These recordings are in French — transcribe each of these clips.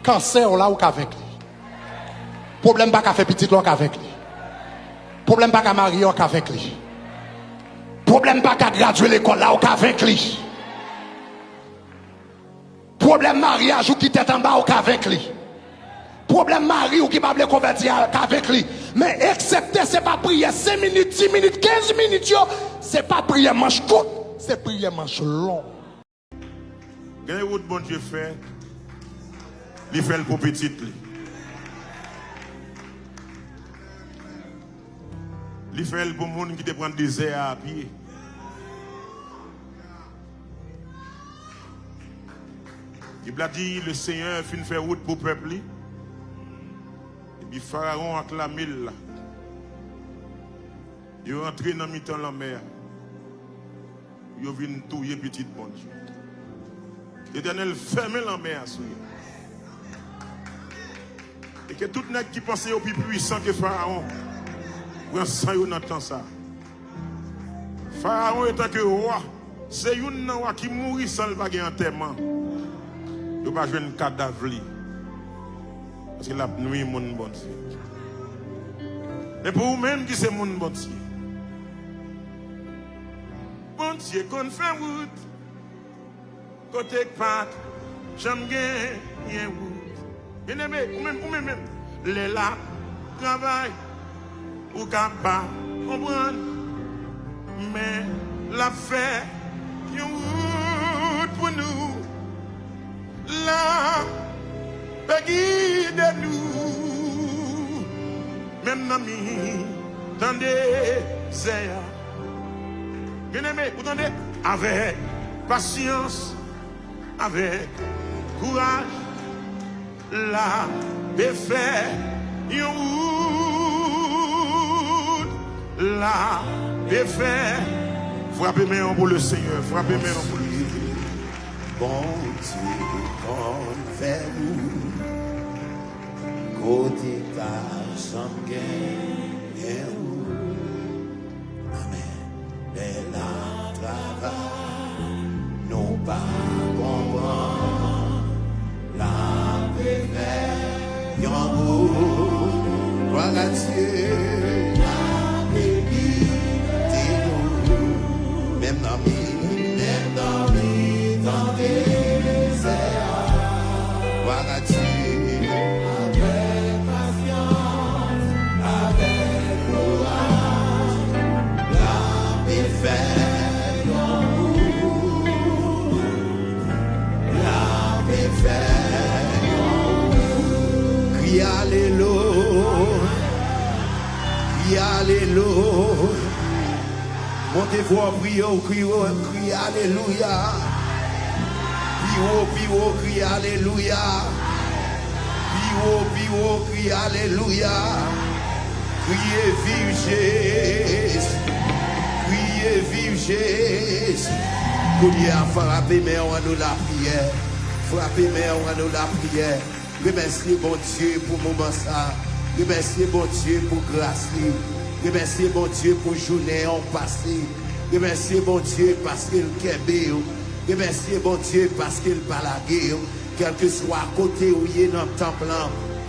cancer là ou qu'avec lui. Problème pas qu'à faire petit là qu'avec lui. Problème pas qu'à marier qu'avec lui. Problème pas qu'à graduer l'école là ou qu'avec lui. Problème mariage ou qui tête en bas ou qu'avec lui. Problème mari ou qui va le convertir qu'avec lui. Mais excepté c'est pas prier 5 minutes, 10 minutes, 15 minutes, c'est pas prier manche courte, c'est prier manche long. Quand vous bon Dieu fait, il fait le pour petit. Il fait le pour les gens qui te prennent des airs à pied. Il a dit le Seigneur fin faire route pour le peuple. Et puis Pharaon a clamé là. Il est rentré dans mi-temps la mer. Il vient touiller petit bon Dieu. L'Éternel ferme la mer sur lui. Et que tout le monde qui pensait au plus puissant que Pharaon, prend sang dans le temps ça. Pharaon étant que roi, c'est un roi qui mourit sans le bagage enterrement. Il ne va pas jouer un cadavre. Parce que la nuit, mon bon Dieu. Mais pour vous-même, qui c'est mon bon Dieu? Bon Dieu, qu'on fait route. Côté pat, j'aime bien route. Bien aimé, ou même, les là, travail, ou capable, comprendre. Mais la fait, une route pour nous. La guide nous, même amis, tendez, c'est bien aimé, vous tendez, avec patience, avec courage, la défaite, la défaite, frappez main pour le Seigneur, frappez main pour le Seigneur. Bon Dieu, qu'on fait nous, côté ta chambre, amen. Mais la travail, non pas comprendre, la paix, y'en vous, gloire à Dieu, la paix, nous, même dans dans des airs, voilà Dieu, avec patience, avec courage, la paix fait la paix fait crie alléluia, crie alléluia, montez-vous en priant, crie alléluia. Pio, crie alléluia. Pio, crie alléluia. Criez vive Jésus. Criez vive Jésus. Criez à frapper, mais on nous la prière. Frapper, mais on nous la prière. Remerciez bon Dieu pour le moment ça. Remerciez bon Dieu pour grâce. Remerciez bon Dieu pour journée en passé. Remerciez bon Dieu parce qu'il est beau. Remerciez bon Dieu parce qu'il parle à guerre. Quel que soit à côté où il est dans le temple,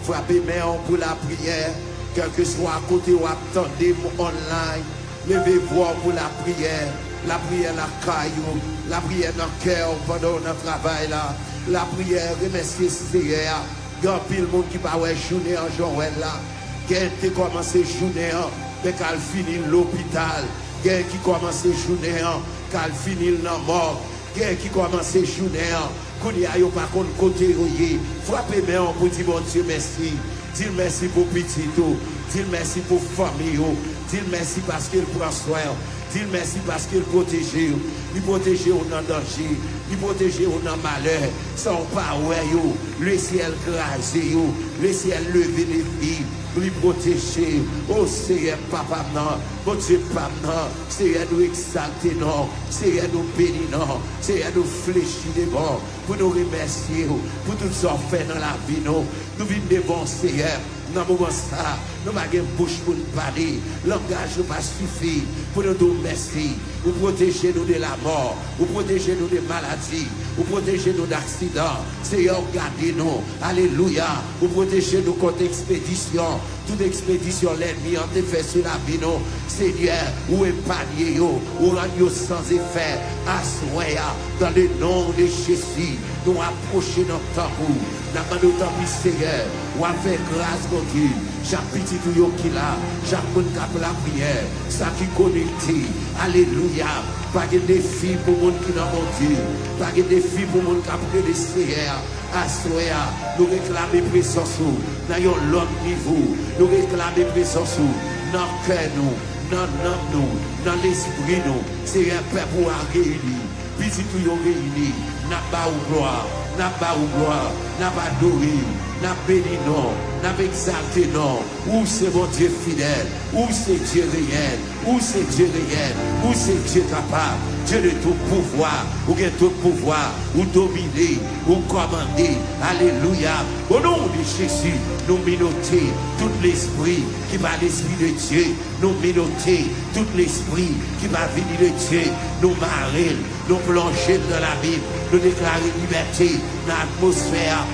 frappez main pour la prière. Quel que soit à côté où attendez online, levez-vous pour la prière. La prière la caillou, la prière dans le cœur pendant notre travail là. La prière, remerciez Seigneur. Il y a pile monde qui va journée en Joël là. Quelqu'un qui commence journée mais qu'elle finit l'hôpital. Quelqu'un qui commence journée qu'elle finit dans la mort. Quelqu'un qui commence journée qu'on y a pas contre côté frappez main pour dire bon Dieu merci. Dis merci pour petit tout. Dis merci pour famille. Dis merci parce qu'il prend soin. Dis merci parce qu'il protège. Il protège dans le danger. Il protège dans le malheur. Sans pas le ciel grâce. Le ciel levé les filles. Lui protéger, oh Seigneur papa non, bon Dieu papa non, Seigneur nous exalter non, Seigneur nous bénir non, Seigneur nous fléchir devant, pour nous remercier, pour tout ce qu'on fait dans la vie nous venons devant Seigneur, Dans le moment ça, nous n'avons pas de bouche pour nous parler. Langage nous pas suffit pour nous dire merci. Vous protégez nous de la mort. Vous protégez nous des maladies. Vous protégez nous d'accidents. Seigneur, gardez nous. Alléluia. Vous protégez nous contre expédition. Toute expédition, l'ennemi en fait sur la vie. Seigneur, ou épargnez vous, ou rendez sans effet. Assoya, dans le nom de Jésus, nous approchons notre tambour. Nous avons notre tambour, Seigneur. Ou avec grâce, mon Dieu. Chaque petit tuyau qui là, chaque monde qui a la prière, ça qui connecté. Alléluia. Pas de défi pour le monde qui n'a mon Dieu. Pas de défi pour le monde qui a pris le Seigneur. Assoya, nous réclamons présence dans l'autre niveau. Nous réclamons présence dans le cœur, dans l'âme, dans l'esprit. C'est un peuple réuni. Petit tuyau réuni. N'a pas ou gloire. N'a pas ou gloire. N'a pas adoré. N'a béni non, n'a exalté non. Où c'est mon Dieu fidèle, où c'est Dieu réel, où c'est Dieu réel, où c'est Dieu capable, Dieu de tout pouvoir, où il y a tout pouvoir, où dominer, où commander. Alléluia. Au nom de Jésus, nous minoter tout l'esprit qui va l'esprit de Dieu, nous minoter tout l'esprit qui va venir de Dieu, nous marrer, nous plonger dans la Bible, nous déclarer liberté dans l'atmosphère.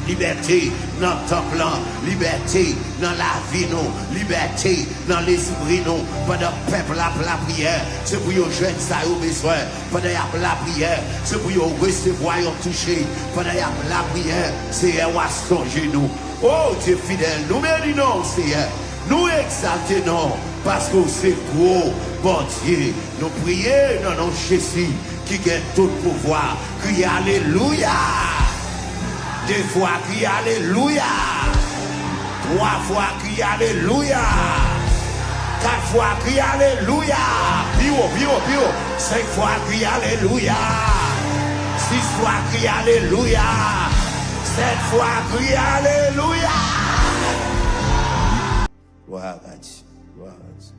Liberté dans le temple, liberté dans la vie, liberté dans l'esprit, pendant le peuple la prière, c'est pour les jeunes ça ont besoin, pendant la prière, c'est pour recevoir et toucher, pendant la prière, c'est à songer nous. Oh Dieu fidèle, nous bénissons Seigneur, nous exaltons parce que c'est gros, bon Dieu, nous prions dans nos Jésus qui gagne tout pouvoir, criez Alléluia. Deux fois crie Alléluia. Trois fois crie Alléluia. Quatre fois crie Alléluia. Pio. Cinq fois crie Alléluia. Six fois crie Alléluia. Sept fois crie Alléluia. Gloire à Dieu. Gloire à Dieu.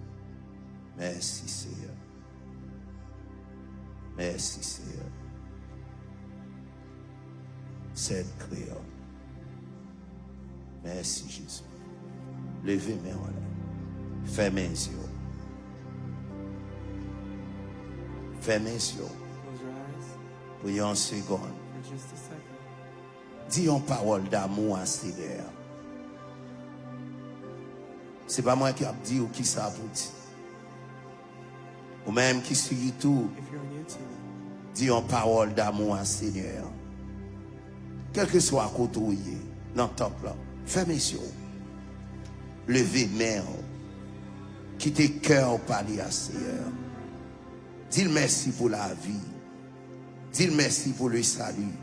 Merci Seigneur. Merci Seigneur. C'est créole. Merci Jésus. Levez mes mains. Fermez les yeux. Fermez les yeux. Pour une seconde. Dis une parole d'amour à Seigneur. Ce n'est pas moi qui ai dit ou qui ça vous dit. Ou même qui suit tout. Dis une parole d'amour à Seigneur. Quel que soit à côté dans le temple, fermez les yeux. Levez main. Quittez cœur parler à Seigneur. Dis merci pour la vie. Dis merci pour le salut.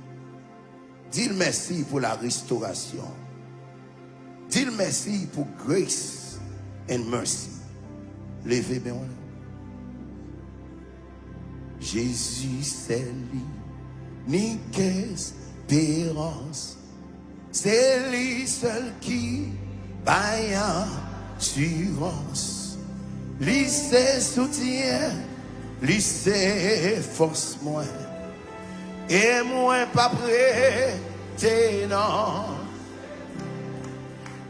Dis merci pour la restauration. Dis merci pour grace and mercy. Levez main. Jésus, c'est lui. Ni qu'est-ce espérance, c'est lui seul qui baille assurance. Lui c'est soutien, lui c'est force moins. Et moi pas prêt, non.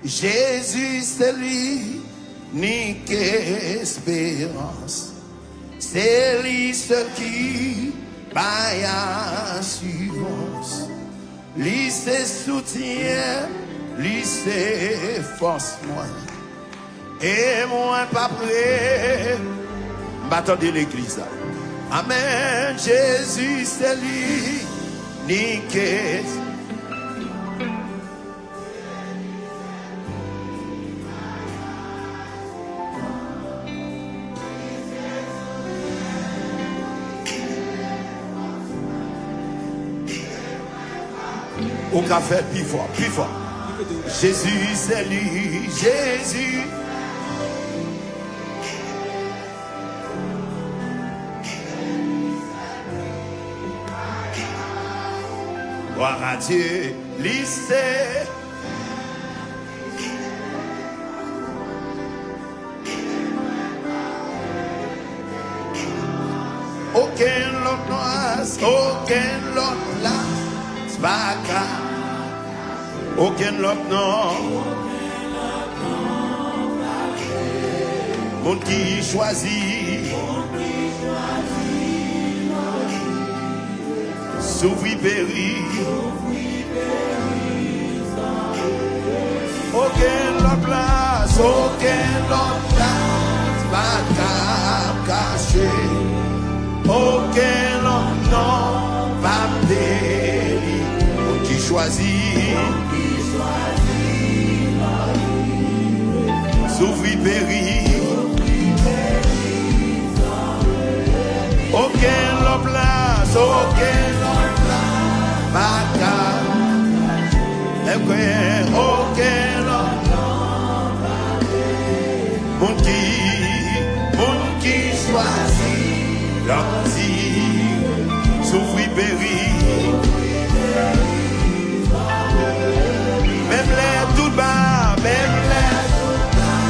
Jésus c'est lui, ni qu'espérance. C'est lui seul qui baille assurance. Lui c'est soutien, lui c'est force moi. Et moi pas prêt. M'attendez l'église. Amen. Jésus c'est lui. Niquez. Au café, plus fort, plus fort. Jésus, c'est lui, Jésus. Gloire à Dieu, lycée. Aucun l'autre noise, aucun l'autre place. Baka, aucun l'autre non, Monde qui choisit. S'ouvrir péri. Aucun autre place, aucun autre place, pas caché. Aucun autre nom, pas péri. Monde qui choisit. S'ouvrir péri. Aucun autre place, aucun autre place, pas caché. Aucun Mon qui choisit l'anti, souffrir péri. Même l'air tout bas, même l'air tout bas.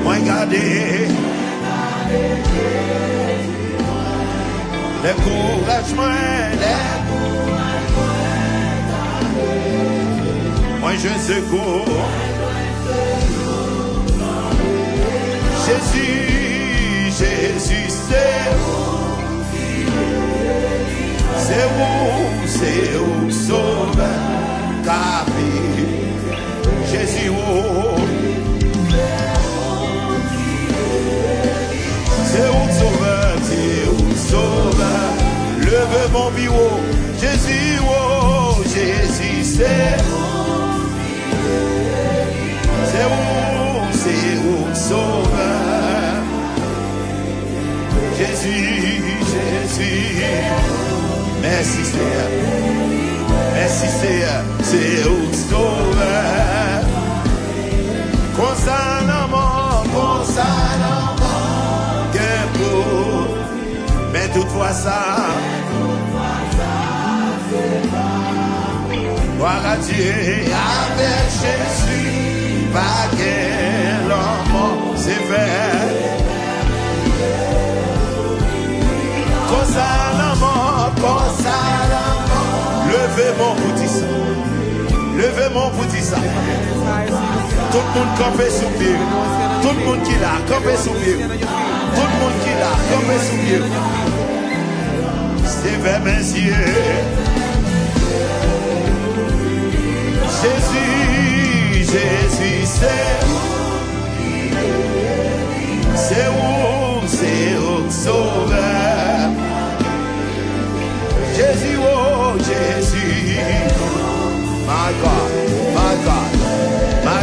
Moi garder les couragements, moi je secours. Jésus, Jésus, c'est où, sauveur, capé, Jésus, oh, c'est où, sauveur, leve mon bureau, Jésus, oh, Jésus, c'est où, sauveur, Jésus, Jésus, merci Seigneur, c'est où, sauveur, constamment, que pour, mais toutefois ça, gloire à Dieu, avec Jésus. Pas quel homme sévère. Constamment, levez mon petit sang. Tout le monde campé sous pied. Tout le monde qui l'a campé sous pied. Tout le monde qui l'a campé sous pied. C'est vers mes yeux. Jésus, c'est où, sauveur. Jésus, oh Jésus, my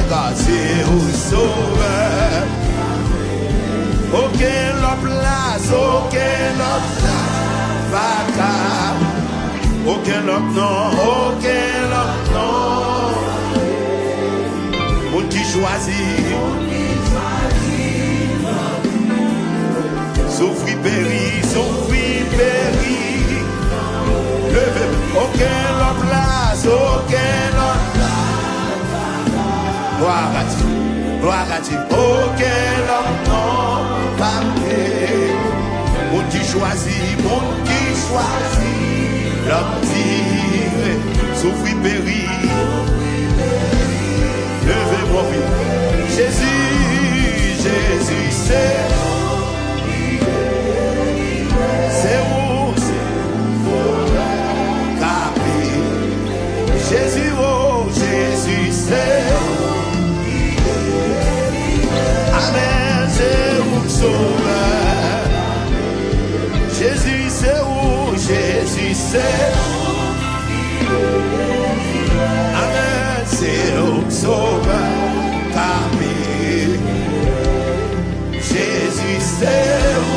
God, c'est où, sauveur. Aucun autre place, pas car, aucun autre nom. Monde qui choisit, souffrir péri, levez, aucun autre place, gloire à Dieu, aucun autre nom, pas monde qui choisit, l'homme tiré, souffrir péri. Levez mon vie. Jésus, c'est où, capé. Jésus, oh Jésus, c'est amen, c'est où, sauveur. Jésus, c'est où, c'est amen, c'est où, sauveur, capé. Jésus, c'est où,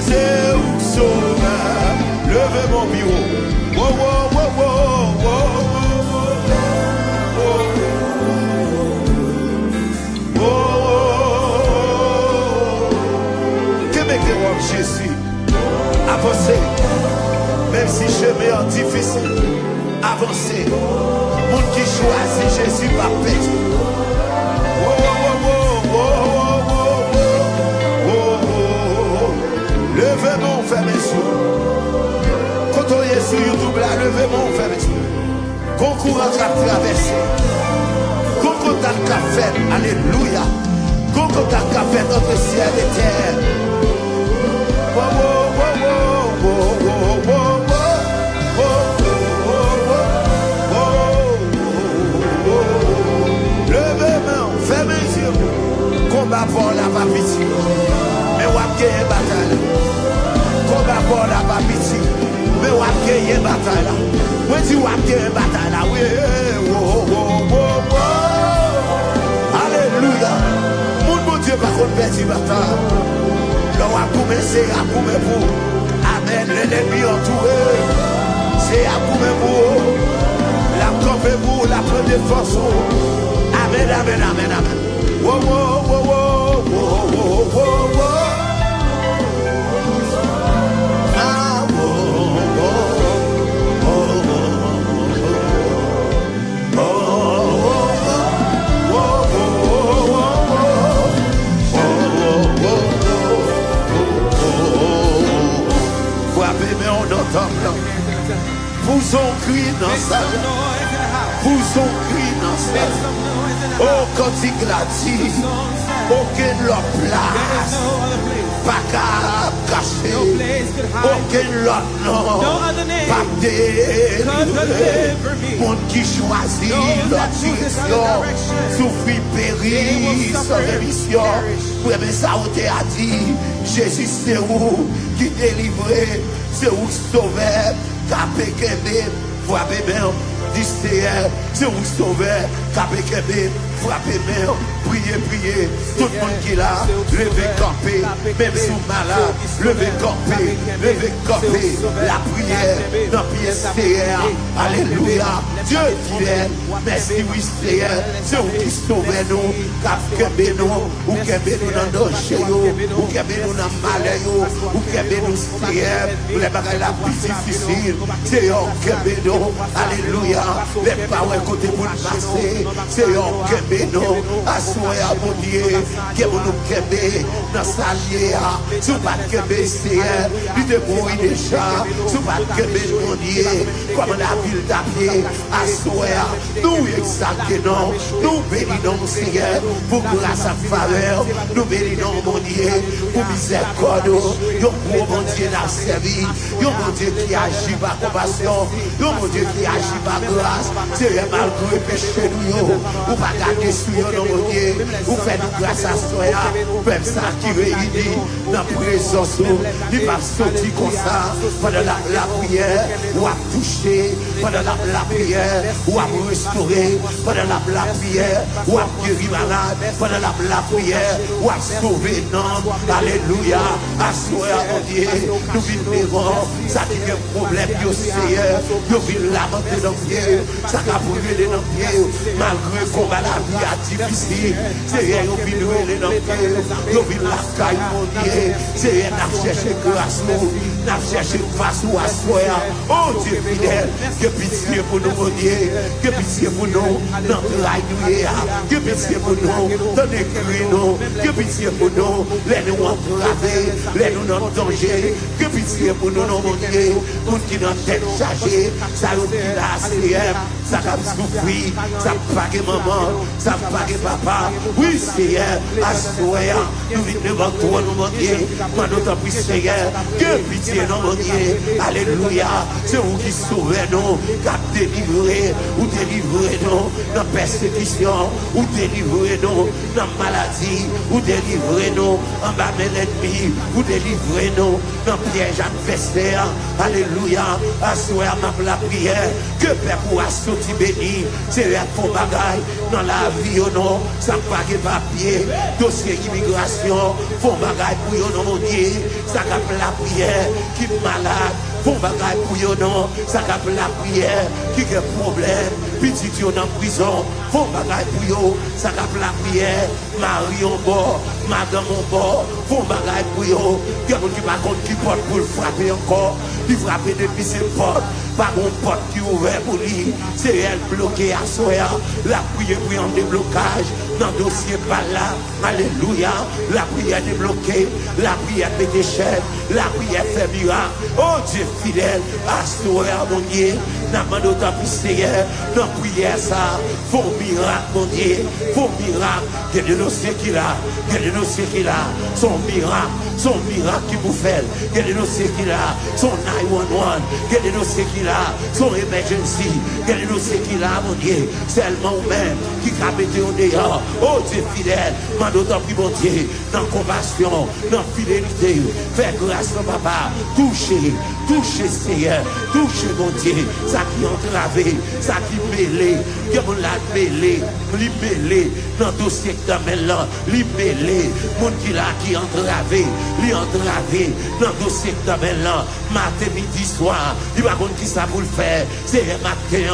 c'est où, sauveur. Levez mon bureau. Jésus, avancez, même si chemin est difficile, avancez. Monde qui choisit Jésus par paix. Levez mon frère, messieurs. Quand on est sur YouTube là, levez mon frère, messieurs. Concours à traverser. Golgotha qu'a fait, alléluia. Golgotha qu'a fait notre ciel et terre. Oh, oh, oh, oh, oh, oh, oh, oh, oh, oh. Levez main, fermez les yeux. Combat pour la papiti. Mais on a gagné bataille. Combat pour la papiti. Mais on a gagné bataille. Moi je dis on a gagné bataille. Oui, oh, oh, oh, oh. Alléluia. Mon Dieu va qu'on perd la bataille. L'on a commencé à couper pour. Amen. L'ennemi entouré. C'est à couper pour. La couper pour la prendre de force. Amen, amen, amen, amen. Whoa, whoa, whoa, whoa, whoa, whoa, whoa, whoa. Ah, whoa, whoa, frappez, mais on entend là. Poussons cri dans ça. Poussons cri dans ça. Oh, quand il l'a dit, aucune autre place, pas qu'à cacher, aucun autre nom, pas délivrer. Monde qui choisit leur direction, souffrir, périr, sans rémission. Oui, mais ça, on t'a dit, Jésus, c'est où qui délivrait, c'est où sauver, capé, kébé, frappé, bien. C'est où sauver, capé, kébé, frappez main, priez, priez. Tout le monde qui est là, levez, campez, même sous malade, levez, campez, levez, campez. La prière, dans pièce Seigneur, alléluia. Dieu fidèle, merci, oui, Seigneur. C'est où qui sauve nous, capé nous, ou capé nous dans nos danger, ou capé nous dans malheur, ou capé nous, Seigneur. Les bagages la plus difficile, c'est eux capé nous, alléluia. Les paroles côté pour le passer, c'est eux capé nous, assoyez à mon Dieu, que vous nous capez dans sa lière. Si vous pas capé, Seigneur, il te mourit déjà. Si vous pas capé, mon Dieu, comme la ville d'Apier, assoyez, nous exaltons, nous bénissons, Seigneur, pour grâce à faveur, nous bénissons, mon Dieu, pour miséricorde, pour mon Dieu n'a servi, mon Dieu qui agit par compassion, mon Dieu qui agit par grâce, Seigneur, malgré péché nous, ou pas garder sur nous, mon Dieu, ou faire nous grâce à soi, même ça qui réunit dans la présence, il va sortir comme ça, pendant la prière, ou à toucher, pendant la prière, ou à restaurer, pendant la prière, ou à guérir malade, pendant la prière, ou à sauver, non, alléluia, à soi, mon Dieu, nous vivons, ça dit que problème, Dieu Seigneur, nous vivons lamenter dans le pied, ça a brûlé dans le pied, malgré qu'on va la vie à difficile, Seigneur, nous vivons dans le pied, nous vivons la caille, mon Dieu, Seigneur, nous cherchons grâce, nous cherchons face à soi, oh Dieu fidèle, que pitié pour nous, mon Dieu, que pitié pour nous, dans le rail, que pitié pour nous, dans les cris, que pitié pour nous, les nous entraver, les nous dans le danger, que pitié pour nous, mon Dieu, pour qui nous tête chargée, ça nous dit là, Seigneur, ça va souffrir, ça va paguer maman, ça va paguer papa, oui Seigneur, à soi, nous venons devant toi, mon Dieu, moi nous t'en prie Seigneur, que pitié, mon Dieu, alléluia, c'est vous qui sauvez nous, qui délivrez, ou délivrez nous dans la persécution, ou délivrez nous dans la maladie, ou délivrez nous en bas de l'ennemi, ou délivrez nous dans le piège adversaire, alléluia, à soi, la prière, que Père pourra sortir béni, c'est un faux bagaille dans la vie, non, ça pas de papier, dossier immigration, faux bagaille pour yon, non, mon Dieu, ça cap la prière, qui est malade, faux bagaille pour yon, non, ça cap la prière, qui a problème, petit yon en prison, faux bagaille pour yon, ça cap la prière, Marie en bord, madame en bord, faux bagaille pour yon, qui pas contre qui porte pour le frapper encore, il frappe depuis ses portes, pas mon porte qui ouvert pour lui, c'est elle bloquée à soi, la prière pour un déblocage, dans le dossier par là, alléluia, la prière débloquée, la prière fait des chaînes, la prière fait miracle, oh Dieu fidèle, à soi, mon Dieu, N'a demandé autant plus Seigneur, dans prière ça, faut miracle, mon Dieu, faut miracle. Quel est dossier qu'il a, quel est dossier qu'il a, son miracle qui vous fait, quel est dossier qu'il a, son 911, quel est dossier qu'il a, son emergency, quel est dossier qu'il a, mon Dieu, seulement vous-même qui a mis au dehors, oh Dieu fidèle, demande autant plus, mon Dieu, dans compassion, dans fidélité, fais grâce au papa, touchez, Seigneur, touchez mon Dieu, ça qui entravé, ça qui mêlé, que mon l'a mêlé, libellé, dans le dossier que t'amènes là, libellé, mon qui l'a qui entravé, dans le dossier que t'amènes là, matin, midi, soir, il va contre qui ça pour le faire, c'est matin,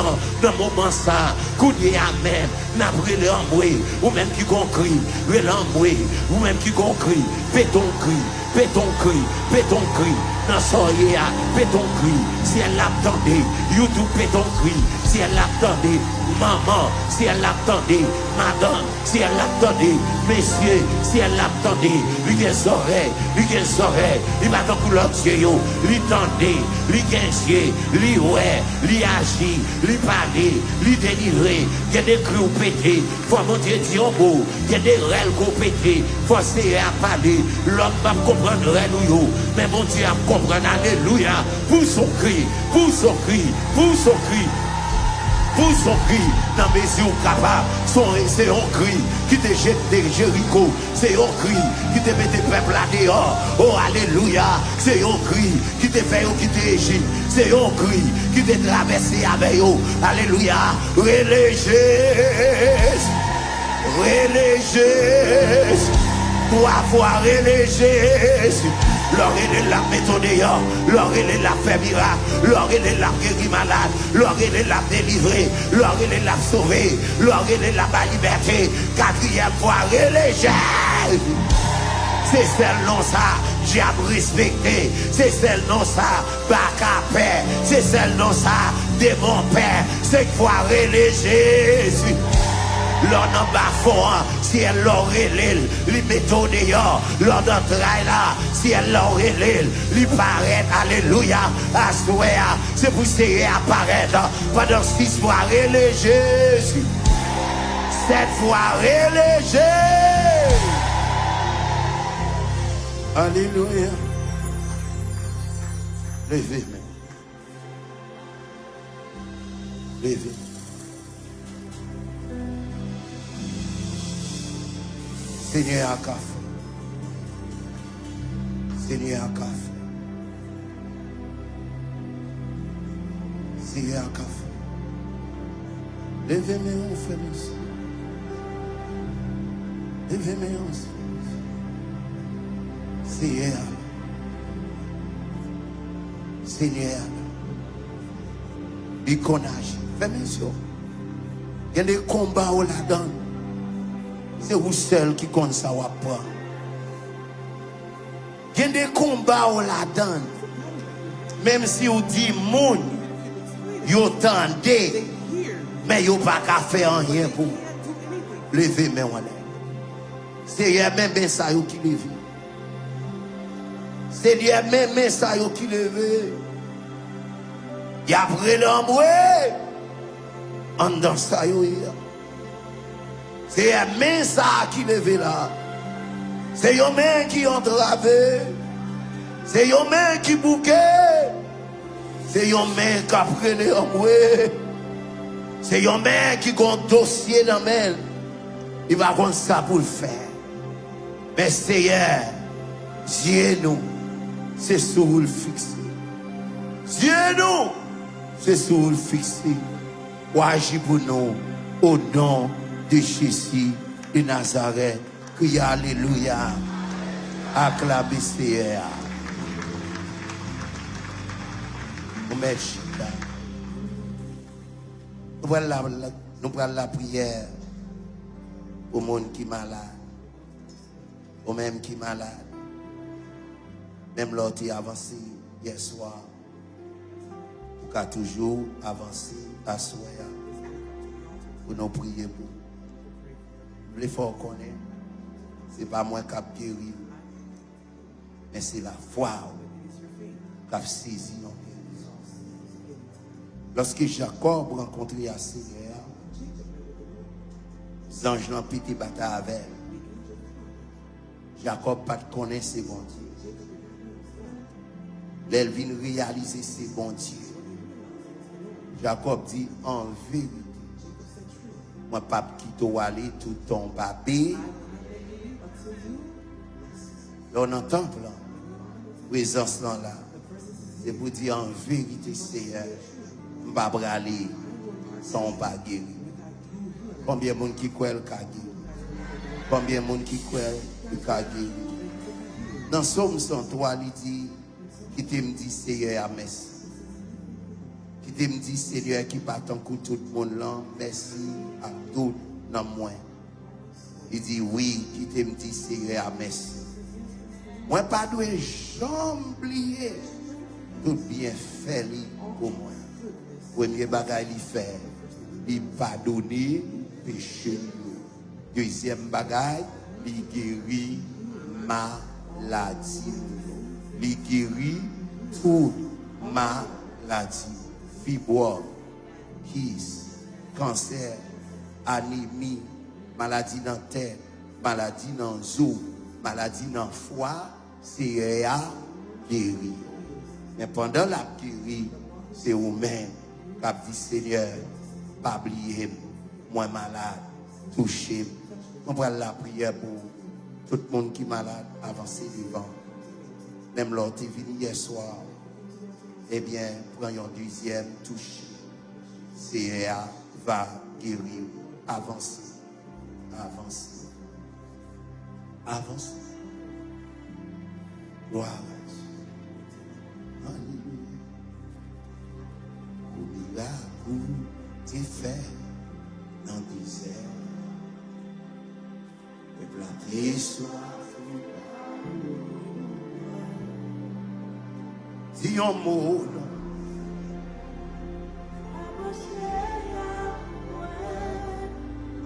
dans le moment ça, coudier amen, n'a pris l'emboué, ou même qui concrit, l'emboué, ou même qui concrit, péton cri, dans soyez à péton cri, si elle l'attendait, YouTube péton cri, si elle l'attendait, maman, si elle l'attendait, madame, si elle l'attendait, messieurs, si elle l'attendait, lui des oreilles, il va dans couleur de yeux, lui tendait, lui guincier, lui ouais, lui agit, lui parler, lui délivrer, il y a des cris au pété, faut monter dire au beau, il y a des règles au pété, faut essayer à parler, l'homme va comprendre rien, mais mon Dieu va comprendre, alléluia, pour son cri, dans mes yeux capables, c'est un cri qui te jette de Jéricho, c'est un cri qui te met tes peuples là dehors, oh alléluia, c'est un cri qui te fait quitter Égypte, c'est un cri qui te traverse avec eux, alléluia, religieuse, 3 fois religieuse. Leur est la méthode, leur est la fait miracle, leur est la guéri malade, leur est la délivré, leur est la sauvé, leur est la liberté. 4e fois religieuse. C'est celle non ça, diable respecté, c'est celle non ça, bac à paix, c'est celle non ça, démon père, 5 fois religieuse. L'on en bas fort, si elle l'aurait l'île, les méthodes dehors, l'on entraille là, si elle l'aurait l'île, lui paraît, alléluia, à souhait, c'est pour essayer apparaître, pendant 6 fois religieuse, 7 fois religieuse. Alléluia. Levez-moi. Levez-moi. Seigneur à café. Seigneur à café. Seigneur à café. Levez-moi, frère. Levez-moi. Seigneur. Seigneur. Iconage. Fais mes yeux. Il y a des combats où la donne. C'est vous seul qui compte ça ou pas. Il y a des combats où la donne. Même si vous dites moun, vous tendez, mais vous pas qu'à faire rien pour lever mes mains. C'est même ça qui lève. C'est même ça qui lève. Il y a pris l'homme, en dans ça, c'est un main ça qui lève là. C'est un main qui entravé. C'est un main qui bouquet. C'est un main qui a pris l'homme. C'est un main qui a un dossier dans la main. Il va comme ça pour le faire. Mais Seigneur, Dieu nous, c'est sur le fixé. Dieu nous, c'est sur le fixé. Ou agir pour nous au nom de Jésus de Nazareth. Crie alléluia. Acclamez Seigneur. Nous prenons la prière au monde qui est malade. Au même qui est malade. Même l'autre qui a avancé hier soir. Ou qui a toujours avancé à soi. Pour nous prier pour. L'effort qu'on est, ce n'est pas moi qui a guéri, mais c'est la foi qui a saisi nos guérisons. Lorsque Jacob rencontrait le Seigneur, les anges n'ont pas été battus avec. Jacob pas connaît ses bons dieux. Elle vient réaliser ses bons dieux. Jacob dit en vérité, moi pas quitter aller tout ton babé. Là on entend là, présence là, c'est pour dire en vérité Seigneur, je ne vais pas aller sans pas guérir. Combien de monde qui croit le cas guéri? Combien de monde qui croit le cas guéri? Dans Somme 103, il dit, qui te me dit Seigneur à merci. Qui te me dit Seigneur qui part en coup tout le monde là, merci à tout dans moi. Il dit oui, qui te me dit Seigneur à merci. Moi pas dois jamais oublier tout bien fait pour moi. Premier bagage il fait, il pardonner péché. Deuxième bagage, il guérit maladie. Il guérit toute maladie. Fibrome, kiss, cancer, anémie, maladie dans la tête, maladie dans le zoo, maladie dans le foie, c'est à guérir. Mais pendant la guérir, c'est vous-même qui avez dit Seigneur, pas oublier, moi malade, touché. On prend la prière pour tout le monde qui est malade, avancer devant. Même l'autre est venu hier soir. Eh bien, prenons un deuxième touche. Seigneur va guérir. Avancez. Avancez. Avancez. Gloire à Dieu. Alléluia. Au miracle, tu fais dans le désert. Et planter soif. Dis un mot.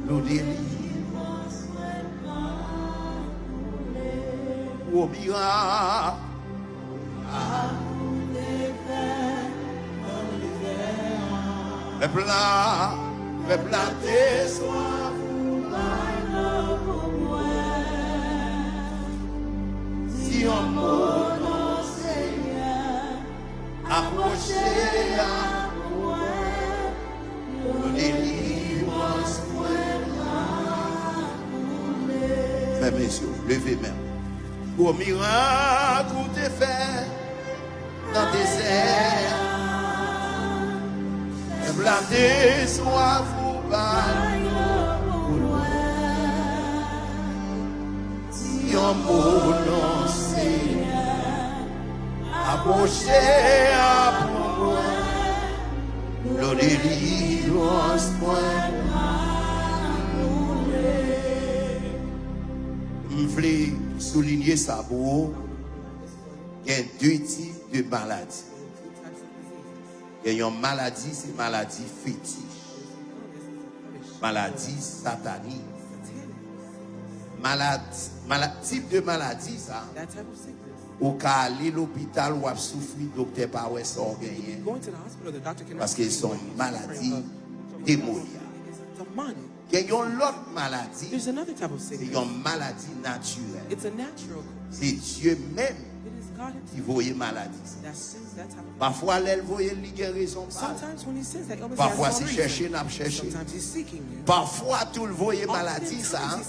Nous délivre. Au miracle. Le planter soif. Si un mot. Approchez à moi, nous délivrance Frères, messieurs, levez même. Pour miracle, t'es fait dans le désert. Planter soif ou balle. Si un mot non Seigneur, approchez à moi, le délivrance je voulais souligner ça pour vous. Il y a deux types de maladies. Il y a une maladie, c'est maladie fétiche. Maladie satanique. Type de maladie, ça. Ou qu'à aller à l'hôpital ou à souffrir, docteur pas ouais ça gagné. Parce qu'ils sont maladies démoniaques. Il y a une autre maladie. C'est une maladie naturelle. C'est Dieu même qui voyait maladie. Parfois, elle voyait guérison. Parfois, c'est chercher, n'a pas cherché. Parfois, tout le voyait maladie, ça.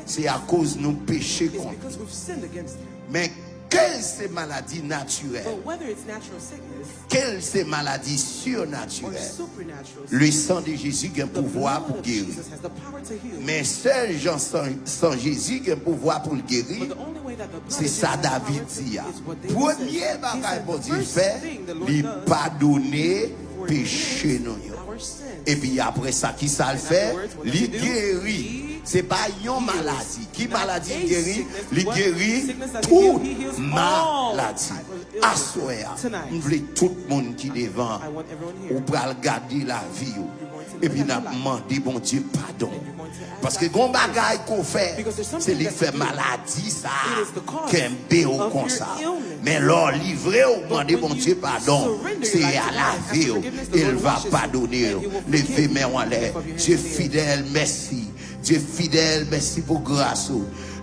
C'est à cause de nos péchés contre. Mais quelle c'est maladie naturelle? Quelle c'est maladie surnaturelle? Le sang de Jésus a un pouvoir pour guérir. Mais seul Jean sans Jésus a un pouvoir pour le guérir. C'est ça David dit. Premier bagage pour Dieu fait, il pardonner péché nous. Et puis après ça, qui ça le fait? Il guérit. C'est pas une maladie. Qui maladie guérit? Il guérit toute maladie. Assoya, nous voulons tout le monde qui est devant, ou pour garder la vie, et puis nous demandons, bon Dieu, pardon. Parce que bon bagaille qu'on fait, c'est lui faire maladie, ça, qu'un béo comme ça. Mais l'or livré, on demande, bon Dieu, pardon, c'est à la vie, il va pardonner. Levez mes en l'air. Dieu fidèle, merci. Dieu fidèle, merci pour grâce.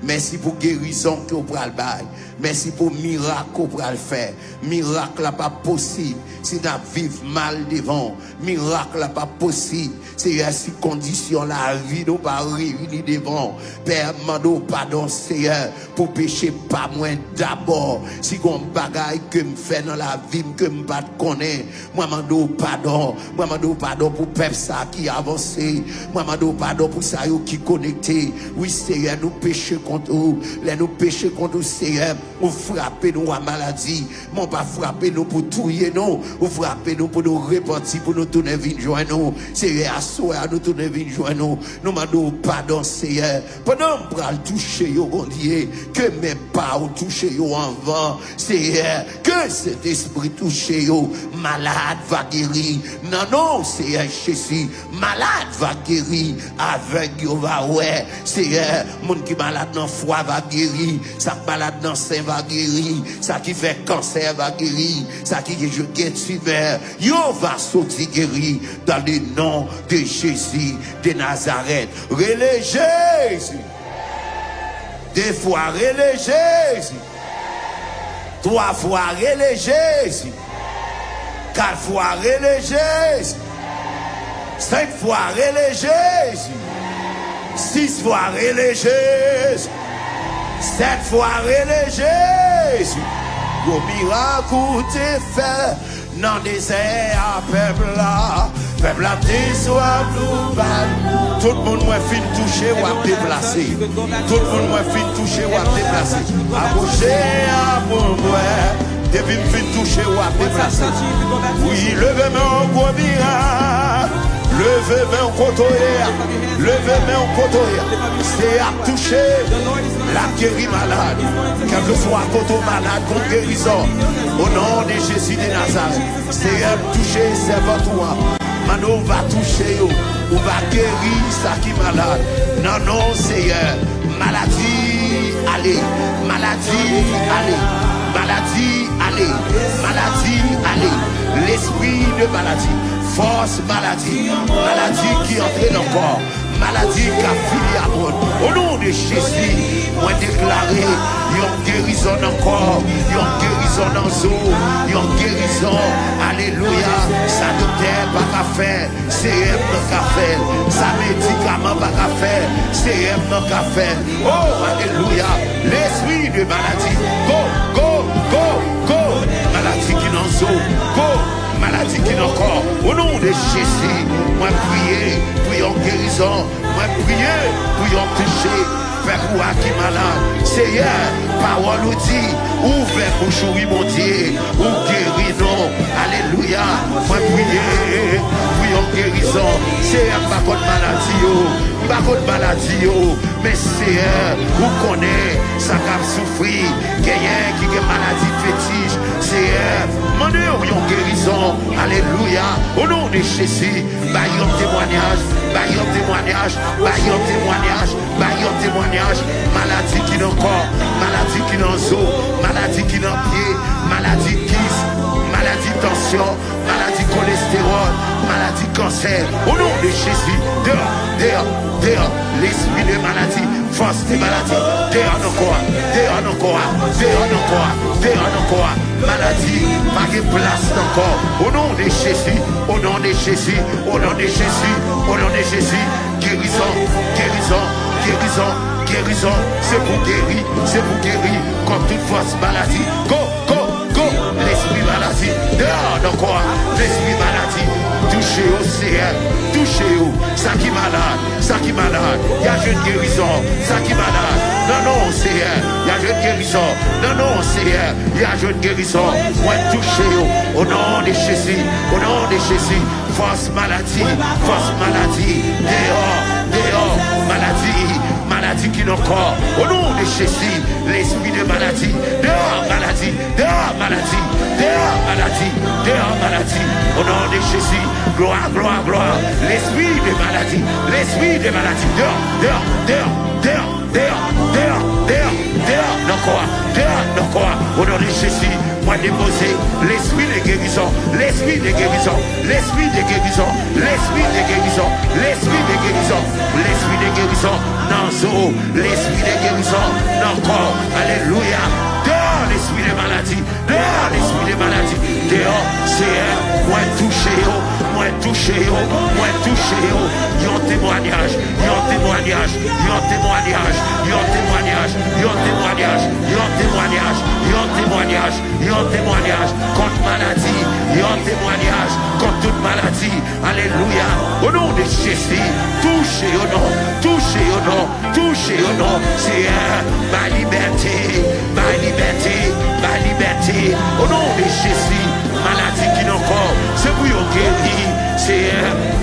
Merci pour guérison que vous pouvez le bail. Merci pour miracle que vous pouvez le faire. Miracle n'est pas possible si nous vivons mal devant. Miracle n'est pas possible si ainsi condition la vie nous pas réunie devant. Père, mando pardon Seigneur pour pécher pas moins d'abord. Si on bagaille que me fait dans la vie que me pas connaît. Moi mando pardon. Moi mando pardon pour peuple ça qui avance. Moi mando pardon pour ça qui connecté. Oui Seigneur, nous péchons contre vous. Nous péchons contre vous Seigneur. Vous frappez nous à maladie. Mon pas frapper nous pour tuer nous. Vous frappez nous pour nous repentir, pour nous tourner vite joindre nous. Seigneur, à soi, nous tourner vite joindre nous. Nous demandons pardon, Seigneur. Pendant qu'on va toucher, bon Dieu, que mes pas toucher en vent. Seigneur, que cet esprit toucher, malade va guérir. Non, non, Seigneur, Jésus, malade va guérir. Avec yo va ouais. Seigneur, monde qui malade dans foie va guérir. Ça malade dans sein va guérir. Ça qui fait cancer va guérir. Ça qui je guette tumeur, yo va sortir guéri dans le nom de Jésus de Nazareth. Relais Jésus. Deux fois relais Jésus. Trois fois relais Jésus. Quatre fois relais Jésus. Cinq fois relais Jésus. Six fois relais Jésus. Sept fois relais Jésus. Au miracle t'es fait dans le désert, peuple là t'es soif nous balles. Tout le monde m'a fin toucher ou à déplacer. Tout le monde m'a fin toucher ou à déplacer. Approchez à mon bois. Depuis me fin toucher ou à déplacer. Oui, levez-moi au gros miracle. Levez-moi au côtoyer. Levez-moi au côtoyer. C'est à toucher la guérie malade. Quel que soit côté malade, qu'on guérison. Au nom de Jésus de Nazareth. C'est à toucher, c'est votre toi. Maintenant, on va toucher, on va guérir ça qui est malade. Non, non, Seigneur. Maladie, allez. Maladie, allez. Maladie, allez. Maladie, allez. L'esprit de maladie. Force maladie. Maladie qui entre dans le corps. Maladie qui a fini à mort. Au nom de Jésus, moi déclaré, une guérison encore, une guérison dans l'eau, une guérison, alléluia, ça ne t'aide pas qu'à faire, c'est elle qu'à faire, ça médicament pas qu'à faire, c'est elle qu'à faire. Oh, alléluia, l'esprit de maladie, go, go, go, go, maladie qui dans l'eau, go. Maladie qui est encore. Au nom de Jésus, moi prier pour une guérison. Moi prier pour une toucher. Faire quoi qui est malade. Seigneur, parole nous dit, ouvre bouche, oui mon Dieu, ou guéris non. Alléluia. Moi prier pour une guérison. Seigneur, pas contre maladie. Pas contre maladie, mais Seigneur, vous connaissez ça qui a souffert, quelqu'un qui a maladie fétiche, Seigneur, demandez une guérison, alléluia, au nom de Jésus, baillons témoignage, baillons témoignage, baillons témoignage, baillons témoignage, maladie qui est dans le corps, maladie qui est dans le dos, maladie qui est dans le pied, maladie kiss, maladie tension, maladie cholestérol, maladie cancer, au nom de Jésus, dehors, l'esprit de maladie, force de maladie, dehors encore, maladie, pas de place encore, au nom de Jésus, au nom de Jésus, au nom de Jésus, au nom de Jésus, guérison, guérison, guérison, guérison, c'est pour guérir, comme toute force maladie, go, go, go, l'esprit maladie, dehors encore, l'esprit maladie, touchez au Seigneur, touchez-vous, ça qui est malade, il y a une guérison, ça qui est malade, non, Seigneur, il y a une guérison, non, Seigneur, il y a une guérison, moi touchez-vous, au nom de Jésus, force maladie, dehors, maladie, maladie qui nous corps. Au nom de Jésus, l'esprit de maladie, dehors maladie, dehors maladie, dehors maladie, dehors maladie. Au nom de Jésus, gloire, gloire, gloire. L'esprit de maladie, l'esprit de maladie, dehors, dehors, dehors, dehors, dehors, dehors, dehors, dehors, non quoi, dehors, non quoi. Au nom de Jésus, moi déposer l'esprit de guérison, l'esprit de guérison, l'esprit de guérison, l'esprit de guérison, l'esprit de guérison, l'esprit de guérison, non zo, l'esprit de guérison, non corps, alléluia. Dehors l'esprit de maladie, dehors l'esprit de maladie, dehors c'est moi touché, moi touché, moi touché, yon témoignage, yon témoignage, yon témoignage, yon témoignage, yon témoignage, yon témoignage, yon témoignage, yon témoignage contre maladie, yon témoignage contre toute maladie, alléluia, au nom de Jésus, touchez au nom, touchez au nom, touchez au nom, c'est ma liberté, ma liberté, ma liberté, au nom de Jésus, maladie qui nous corps, c'est pour vous guérir, c'est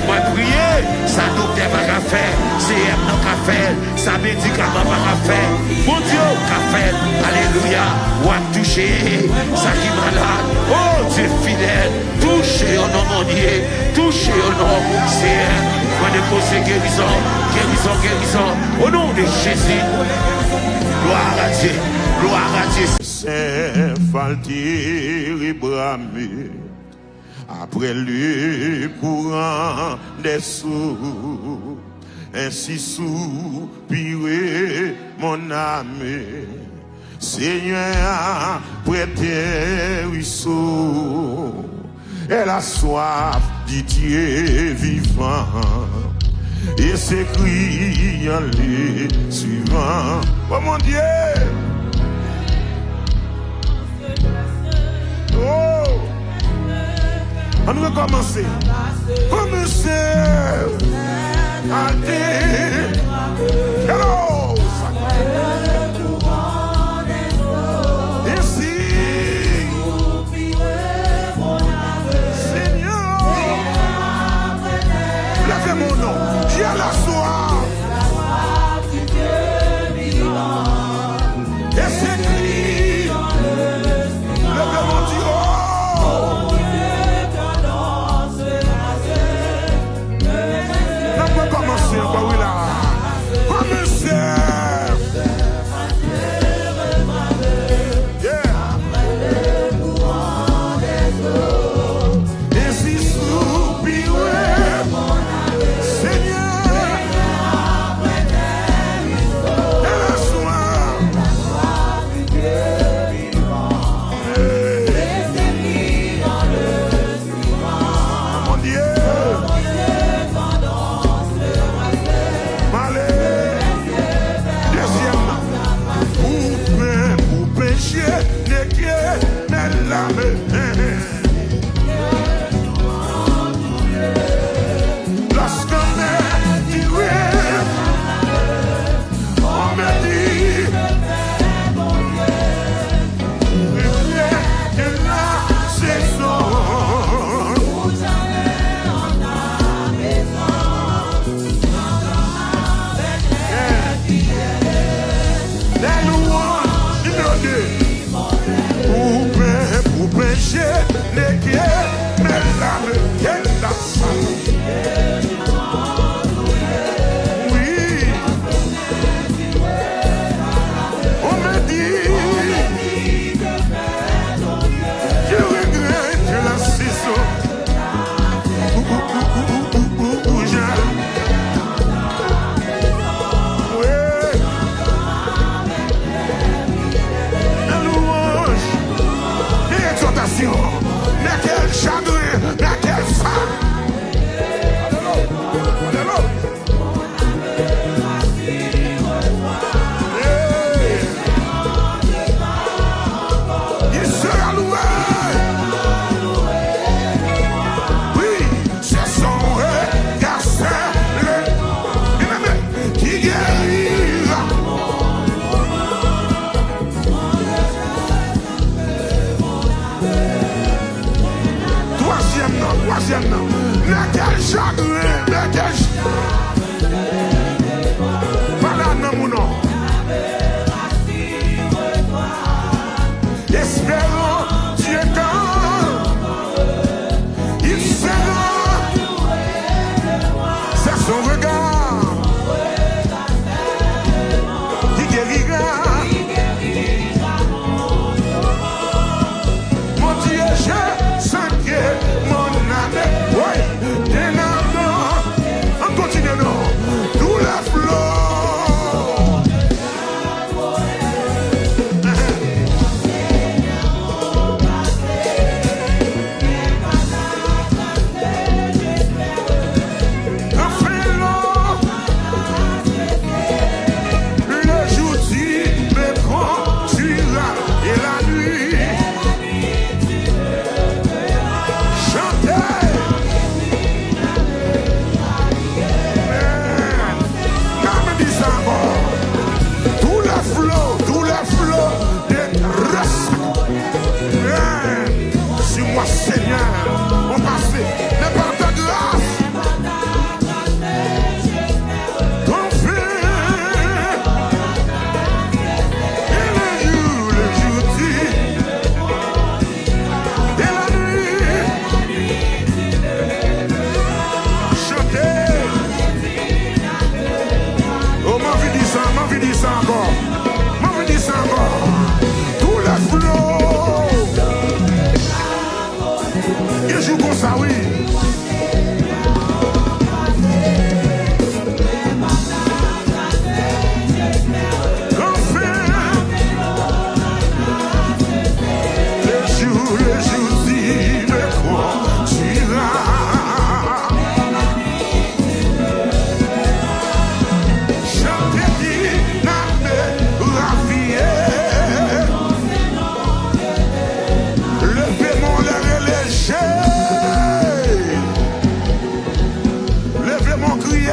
moi prier, ça docteur pas qu'à faire, c'est non qu'à faire, ça médicament pas qu'à faire, mon Dieu qu'à faire, alléluia, ou à toucher, ça qui malade, oh Dieu fidèle, touchez au nom mon Dieu, touchez au nom, c'est moi déposer guérison, guérison, guérison, au nom de Jésus, gloire à Dieu, gloire à Dieu. C'est falti bramé après le courant des sourds, ainsi soupiré mon âme. Seigneur a prêté ruisseau, elle a soif du Dieu vivant, et ses cris en les suivant. Oh mon Dieu! Oh! On va commencer. Commencer à dire hello! Ici, Seigneur, levez mon nom. J'ai la soif. Et c'est cri. Levez mon Dieu. Voilà, non, mon nom.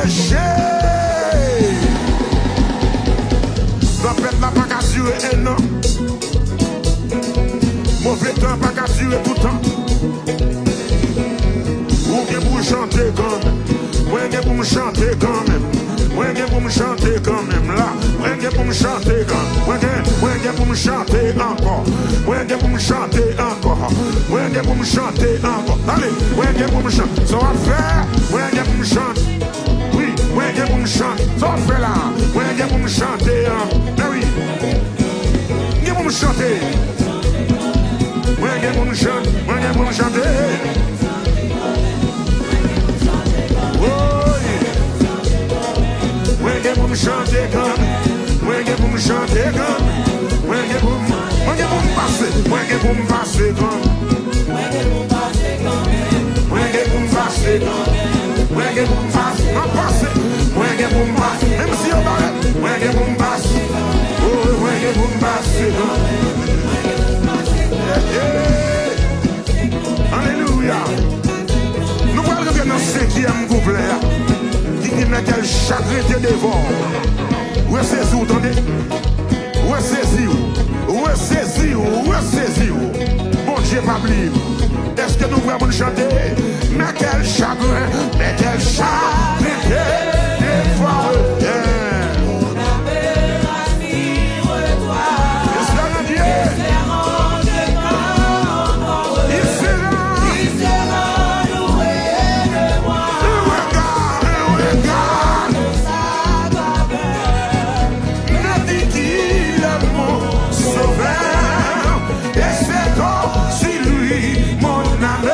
péché. Tempête n'a pas qu'à durer un an. Mauvais temps pas qu'à durer tout le temps. Ou bien pour chanter quand même. Moi bien pour me chanter quand même. Moi bien pour me chanter quand même là. Moi bien pour me chanter quand. Moi bien pour me chanter encore. Moi bien pour me chanter encore. Moi bien pour me chanter encore. Allez, moi bien pour me chanter. Ça va faire. Moi bien pour me chanter. Oui, moi bien pour me chanter. Ça va faire là. Moi bien pour me chanter. Ah oui. Bien pour me chanter. Moi bien pour me chanter. Moi bien pour me chanter. Pour me chanter comme, moi pour me chanter comme, moi pour me passer, moi pour me passer comme, moi pour me passer comme, moi pour me passer comme, moi pour me passer, moi pour me passer, même si on parle, moi pour me passer, oh moi pour me passer comme, alléluia. Nous allons revenir dans ce qui est mon couplet. Qui n'a quel chagrin te dévore. Où est-ce que vous entendez? Où est-ce que vous? Bon Dieu, pas oublié. Est-ce que nous pouvons chanter? Mais quel chagrin te dévore. On appelle à vivre toi. Espérons Dieu. Il sera loué de moi. C'est aussi lui, mon âme.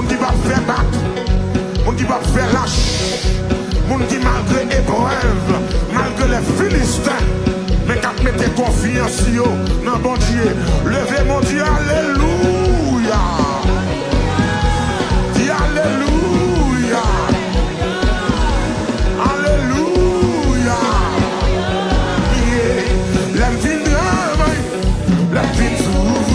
Moun qui va faire battre, moun qui va faire lâche, moun qui malgré épreuve, malgré les Philistins, mais quand mettez confiance dans bon Dieu, levez mon Dieu, alléluia. Dis alléluia. Alléluia. Yeah. L'aime fin de la vie s'ouvre.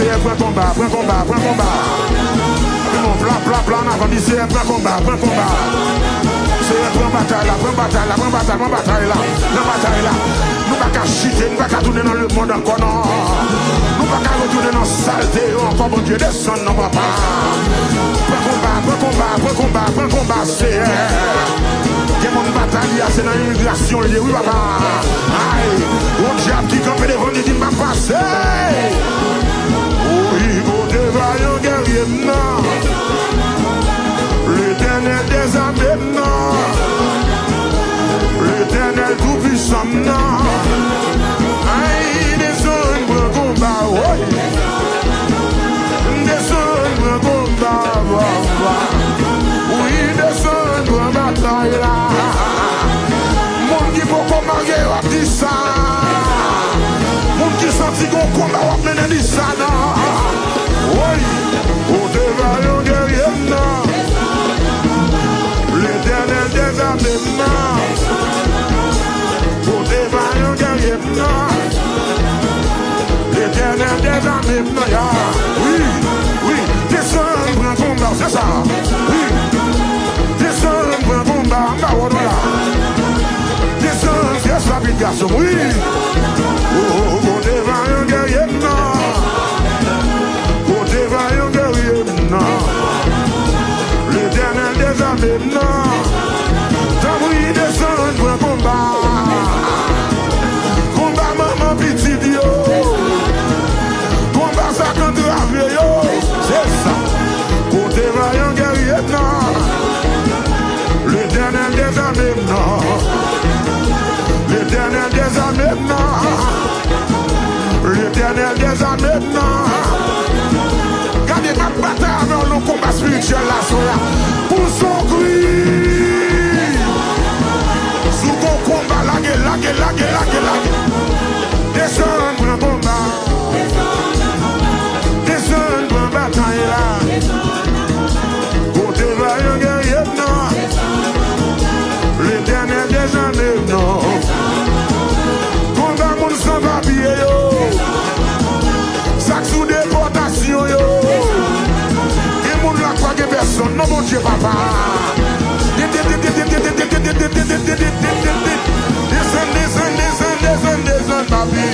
c'est un point combat, point combat, point combat. Mon plat, plat, plat, en avant, c'est un point combat, point combat. C'est un point bataille là, point bataille là, point bataille, point bataille là, la bataille là. Nous ne pouvons pas chuter, nous ne pouvons pas tourner dans le monde encore, non. Nous ne pouvons pas retourner dans la saleté, encore, bon Dieu, descend, non, papa. Point combat, point combat, point combat, point combat, c'est il y a mon bataille, c'est dans l'immigration, oui, papa. Aïe, mon diable qui campe devant, il dit, m'a passé. Oui, bon dévaillant guerrier, non. L'éternel des armées, non. L'éternel tout-puissant, non. Aïe, descend pour combat, oui. Descend pour combat, oui, descend pour bataille là. Mon qui peut combattre, dit ça. Mon qui senti qu'on combat, on mène dit ça, non. Oui, au dévaillant guerrier, non. L'éternel des armées, non. Au dévaillant guerrier, non. L'éternel des armées, non. Oui, oui, descend pour un combat, c'est ça. Oui, descend pour un combat, voilà. Descend, c'est ça, petit garçon, oui. Oh, au dévaillant guerrier, non. Au dévaillant guerrier, non. L'éternel des armées, non. Tant oui, descend pour un combat. Combat maman petit Dieu. Combat ça contre la vie, c'est ça. Au dévaillant guerrier, non. L'éternel des armées, non. L'éternel des armées, non. L'éternel des armées, non. Gardez ma bataille dans le combat spirituel là, soya. Pour son cri. Sous mon combat, lague. Descends pour un combat. Descends pour un bataille là. Pour te vaillant guerrier, non. L'éternel des armées, non. Combat moun sans papier, yo. Sac sous déportation, yo. Et moun la croix que personne, non mon Dieu, papa. Descend, papi.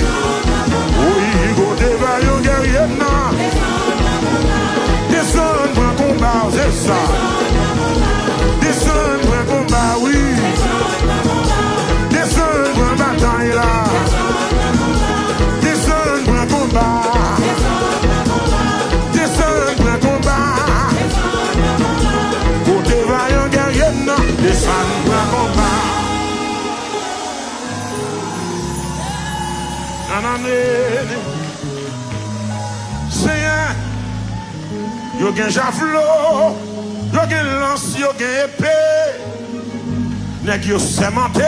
Oui, go dévaillant guerrier, non. Descend pour un combat, c'est ça. Descend pour un combat, oui. Descend pour un bataille là. Descend pour un combat. Descend pour un combat. Pour dévaillant guerrier, non. Descend pour un combat. Seigneur, yo gen javelot, yo gen lance, yo gen épée. Nèg yo sémenté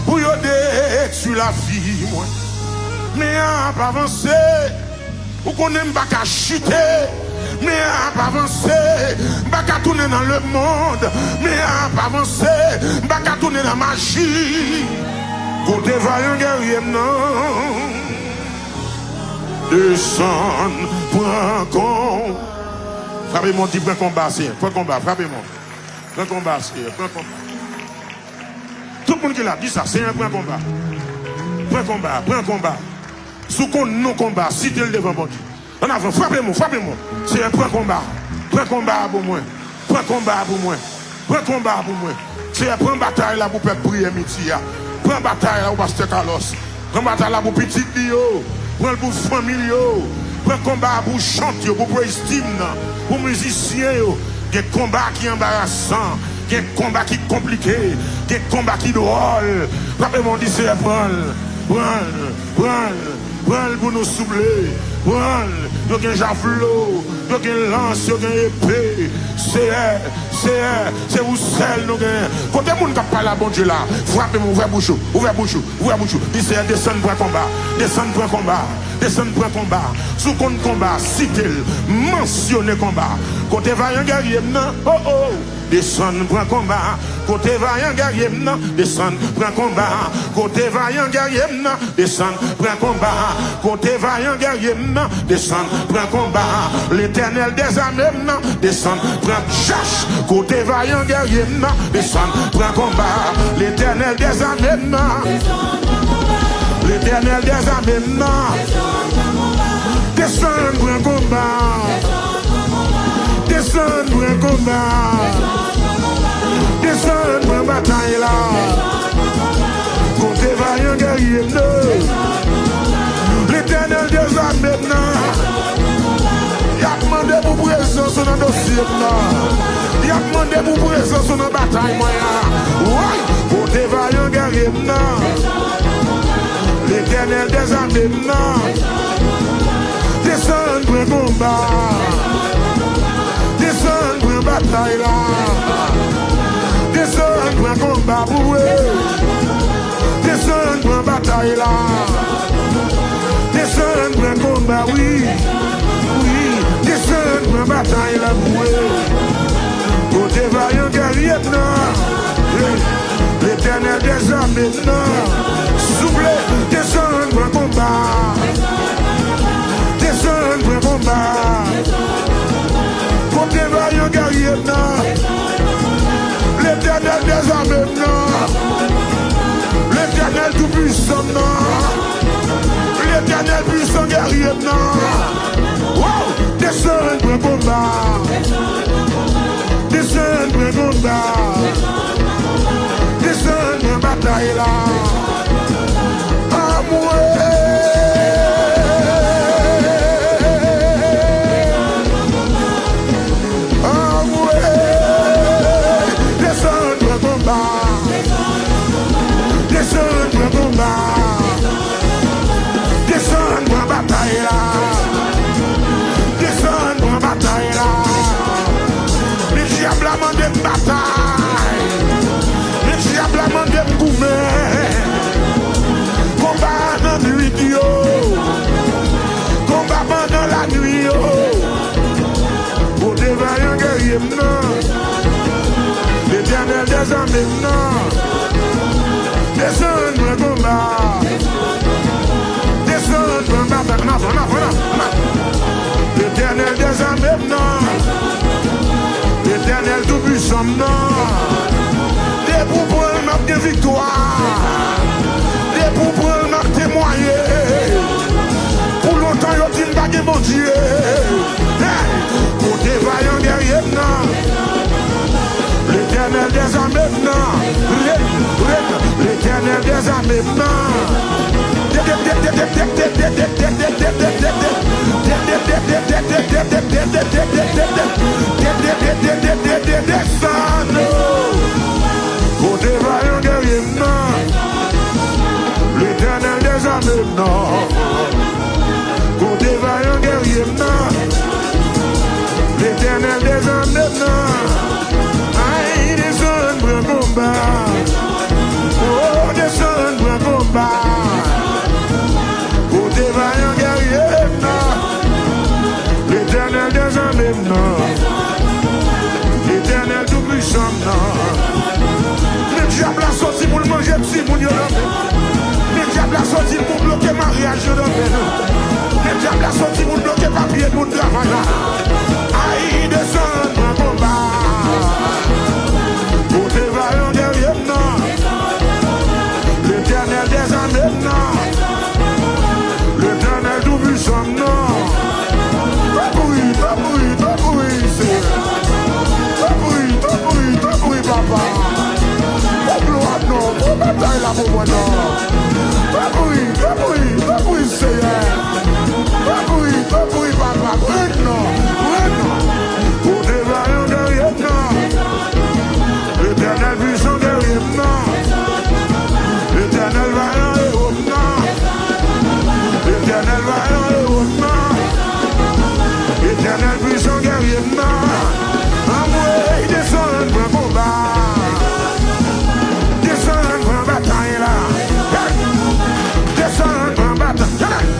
pour yo détruire la vie moi. Mais a pas avancé, ou qu'on aime pas qu'à chuter. Mais a pas avancé, pas qu'à tourner dans le monde. Mais a pas avancé, pas qu'à tourner dans la magie. Côté vaillant guerrier, non. Descendre, point con. Frappez-moi, dit point combat, c'est point combat, frappez-moi. Point combat, c'est point combat. Tout le monde qui l'a dit ça, c'est un point combat. Point combat, point combat. Sous qu'on non combat, citez le devant bon Dieu. En avant, frappez-moi, frappez-moi. C'est un point combat. Point combat pour moi. Point combat pour moi. Point combat pour moi. C'est un point bataille là pour faire prier midi. Prends bataille là pour pasteur Carlos. Prends bataille là pour petit Dio. Prends pour famille. Prends combat pour chanter, pour estime, pour musiciens. Il y a des combats qui sont embarrassants. Il y a des combats qui sont compliqués. Il y a des combats qui sont drôles. Rappelez-moi, dit c'est prends pour nous soubler. Prends, il y a un javelot, il y a un lance, il y a une épée. C'est vous seul nous gagnons. Quand les gens qui parlent à bon Dieu là, frappez-moi, ouvrez bouche. Dis c'est descendre pour un combat. Descendre pour un combat. descend prend combat. Sous compte combat, cité, mentionner combat. Côté vaillant guerrier, non, oh oh. Descend prend combat. Côté vaillant guerrier, non, descend prend combat. Côté vaillant guerrier, non, descend prend combat. Côté vaillant guerrier, non, descend prend combat. L'Éternel des armées, non, descend prend chasse. Côté vaillant guerrier, non, descend prend combat. L'Éternel des armées, non. L'Éternel des armées, non. Descend pour un combat. Descend pour un combat. Descend pour une bataille là. Côté vaillant guerrier, non. L'Éternel des armées, non. Il a demandé pour présence dans le dossier là. Il a demandé pour présence dans la bataille moyen. Oui, côté vaillant guerrier, non. L'Éternel des armées, non. Descend pour un combat. Descend pour une bataille là. Descend pour un combat pour eux. Descend pour une bataille là. Descend pour un combat, oui. Oui. Descend pour une bataille là pour eux. Côté vaillant guerrier, non. L'Éternel des armées, non. Soufflez, descend pour un combat. Descend pour un combat. Côté vaillant guerrier, non. L'Éternel des armées, non. L'Éternel tout puissant, non. L'Éternel puissant guerrier, non. Wow. Descend pour un combat. Descend pour un combat. Descend pour une bataille là. L'Éternel des armées, non. Descend pour un combat. Descend pour un bataille. Non. L'Éternel des armées, non. L'Éternel tout puissant, non. Des pour prendre notre victoire. Des pour prendre notre témoigner. Pour longtemps, il y a une bague mon Dieu. Côté vaillant guerrier, non. L'Éternel des armées, non. L'Éternel des armées, non. Côté vaillant guerrier, non. L'Éternel des armées, non. Côté vaillant guerrier, non. L'Éternel des armées, non. Aïe, descend pour un combat. Oh, descend pour un combat. Côté vaillant guerrier, non. L'Éternel des armées, non. L'Éternel tout puissant, non. Le diable a sorti pour le manger petit pour nous. Le diable a sorti pour bloquer mariage. Le diable a sorti pour bloquer papier pour le travail. Aïe, descend pour un combat. Côté vaillant guerrier, non. L'Éternel des armées, non. L'Éternel tout puissant, non. Tapouille, c'est. Tapouille, papa. Pour gloire, non. Pour bataille, là, pour moi, non. Tapouille, c'est. Tapouille, papa. Non. Côté vaillant guerrier, non. L'Éternel puissant guerrier, non. L'Éternel vaillant et haut, non. L'Éternel vaillant et haut, non. L'Éternel puissant guerrier, non. Envoyez, descend pour un combat. Descend pour une bataille là. Descend pour une bataille.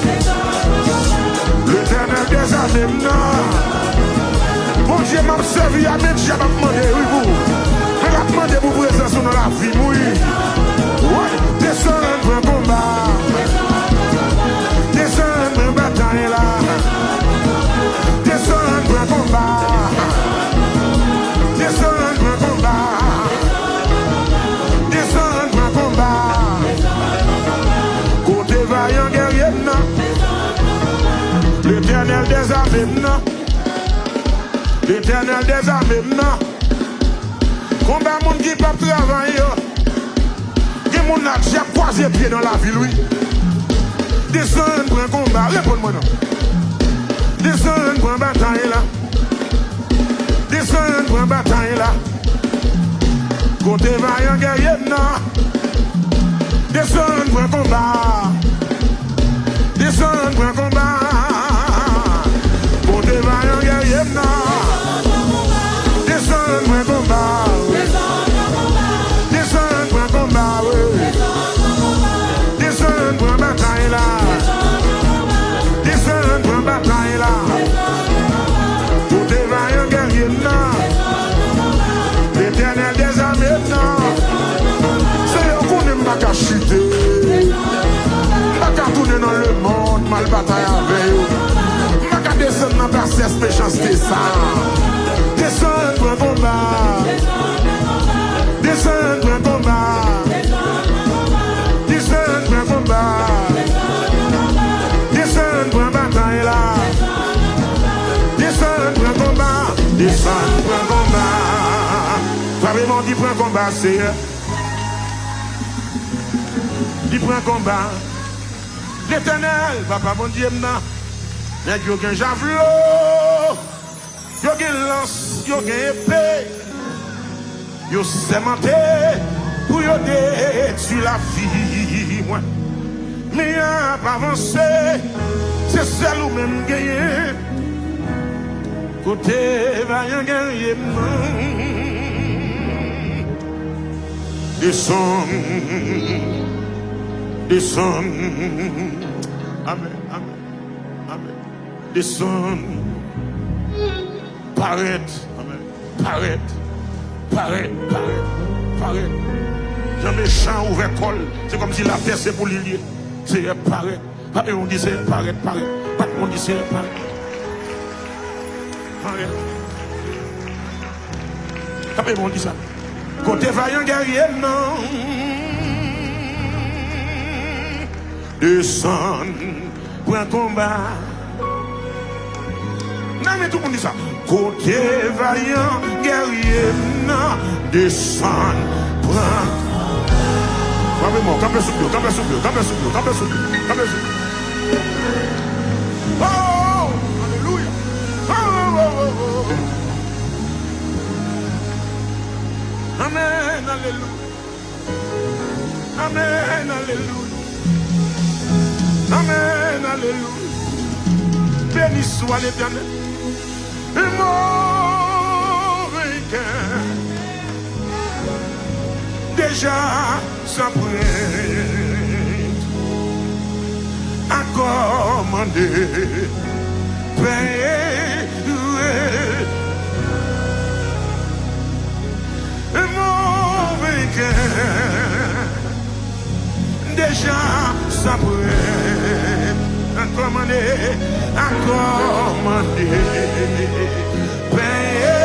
servi à mettre, j'ai pas demandé, oui, vous. Je vais demander pour présence dans la vie, oui. Ouais, descendre pour un combat. Descendre pour une bataille là. Descendre pour un combat. Descendre pour un combat. Descendre pour un combat. Côté vaillant guerrier, non. L'éternel des armées, non. L'éternel des armées, non. Combien de monde qui peut travailler? Des monde qui a croisé pied dans la ville, oui. Descendre pour un combat, réponds-moi non. Descendre pour une bataille là. Descendre pour une bataille là. Côté vaillant guerrier, non. Descendre pour un combat. Descendre pour un combat. Côté vaillant guerrier, non. Descendre pour un combat. Descendre pour un combat, oui. Descendre pour une bataille là. Descendre pour une bataille là. Côté vaillant guerrier, non. L'éternel des armées, non. C'est eux qu'on aime pas qu'à chuter. Pas qu'à tourner dans le monde, mal bataille avec eux. Pas qu'à descendre dans la bassesse, méchanceté ça. Descendre pour un combat. Descendre pour un combat. Descendre pour un combat. Descendre pour un bataille là. Descendre pour un combat. Descendre pour un combat. Vraiment dit pour un combat, c'est dit pour un combat. L'éternel, papa mon Dieu, il y a un javelot, il y a une lance, il y a une épée, il y a sémenté pour détruire la vie. Mais il n'y a pas avancé, c'est celle où même gagné. Côté vaillant guerrier, descend, descend. Amen, amen, amen. Descend. Paraît, amen. Paraît, paraît, paraît, paraît. J'ai méchant ouvert col. C'est comme si la terre c'est pour l'île. C'est paraît. Pas on dit c'est paraît, paraît. Pas on dit c'est paraît. Paraît. Pas on dit ça. Côté vaillant guerrier, non. Descend pour un combat. Non, mais tout le monde dit ça. Côté vaillant guerrier, non. Descend pour un combat. Vraiment, campez sous pied, campez sous pied, campez sous pied, campez sous pied, campez sous pied. Oh, alléluia. Oh, oh, oh, oh. Amen, alléluia. Amen, alléluia. Amen, alléluia. Béni soit l'Éternel. Et mon vainqueur déjà s'apprête à commander, payer. Mon vainqueur déjà s'apprête à commander, payer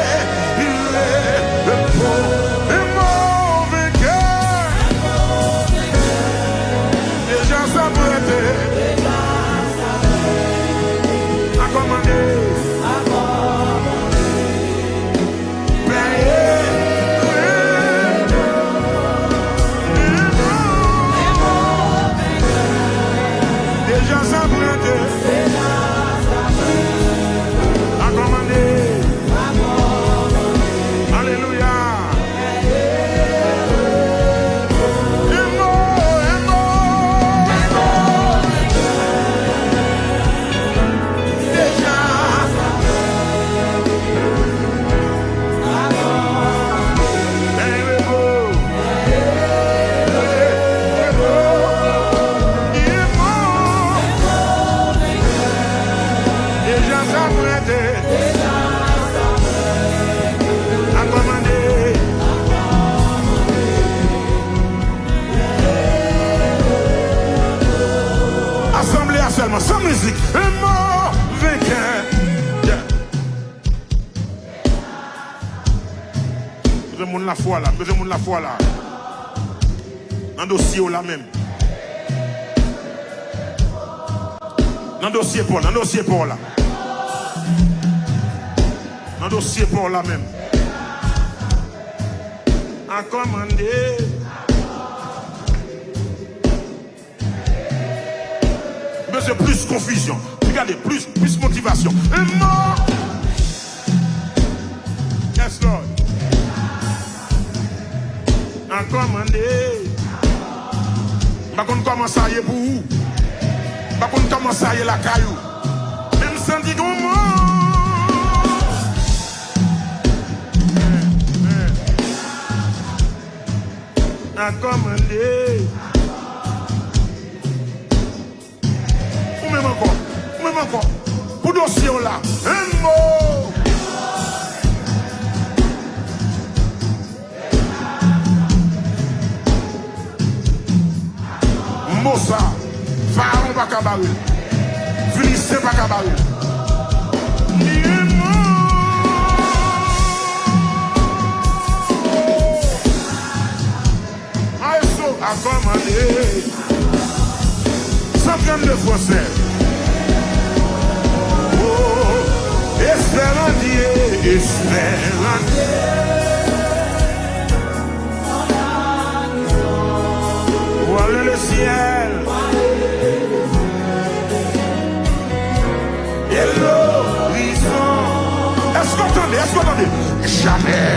le pot. Et mon vainqueur déjà s'apprête à commander. Déjà s'apprête à commander. la foi là. Besoin de la foi là. Dans le dossier là même. Dans le dossier Paul, dans le dossier Paul là. Dans le dossier Paul là même. À commander. Mais c'est plus confusion. Regardez, plus motivation. Et non! Yes, Lord. À commander. Par contre, comment ça y est pour vous? Par contre, comment ça y est la caillou? Même sans dire comment. À commander. Ou même encore. Pour dossier là, un mot. Mossa, Pharaon pas cabaret, Philistin pas cabaret. A commander 132 Français. Oh, espère en Dieu, espère en Dieu. Voilà le ciel. Et l'horizon. Est-ce que vous entendez? Jamais.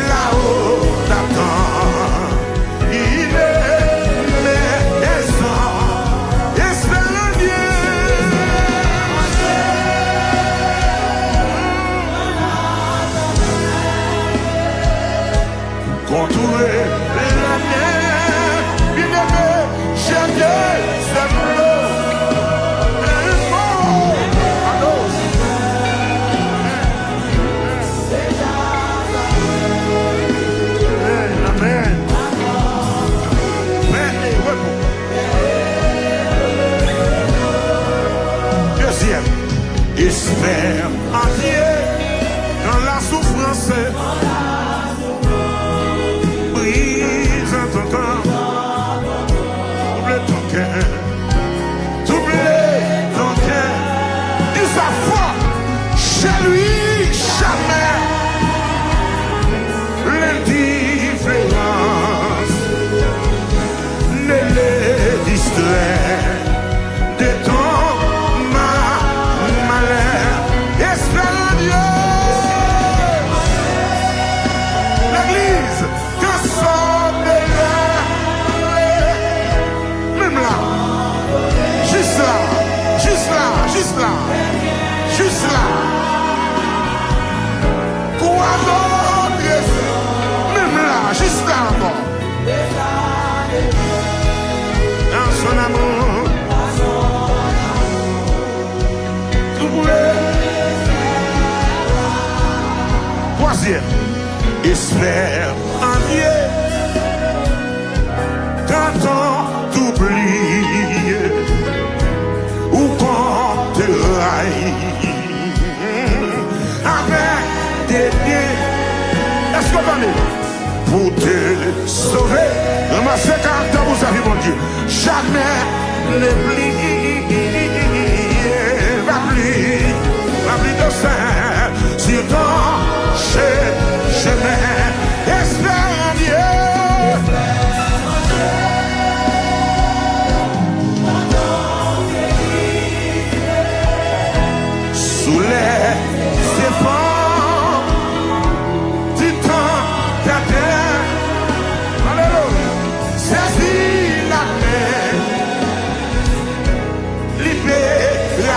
Là-haut t'attend, il est naissant, espère en Dieu. Contourer la mer, bien-aimé, j'ai Dieu, c'est l'eau. Espère en Dieu quand la souffrance brise ton corps, double ton cœur, dis sa foi, chez lui jamais l'indifférence ne les distrait de ton juste là. Quoi d'autre? Même là, juste là encore. Dans son amour, double. Troisième, espère en Dieu quand on t'oublie ou qu'on te raille. Avec des pieds, est-ce que vous entendez? Pour te sauver, ramassez caractère vous avez mon Dieu. Jamais ne plie, va plie de sein sur ton chemin. Espère en Dieu. Sous les éponges du temps ta terre, alléluia, saisis la main libératrice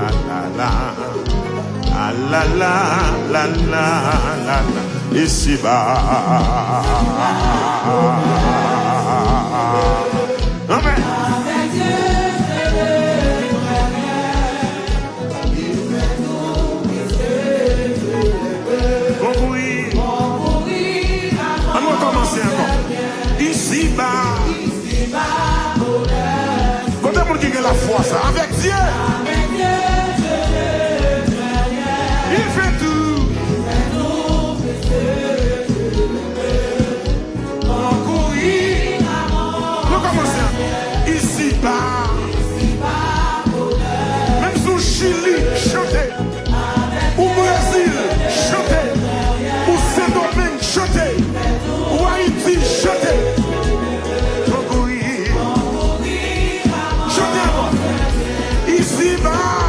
la la la la la ici-bas. Amen. On va commencer encore. Ici-bas. Quand est-ce qu'il y a la foi, ça? Avec Dieu. Il fait tout. Nous commençons. Ici-bas. Même sous Chili, chanter. Ou Brésil, chanter. Ou Saint-Domingue, chanter. Ou Haïti, chanter. Chantez encore. Ici-bas.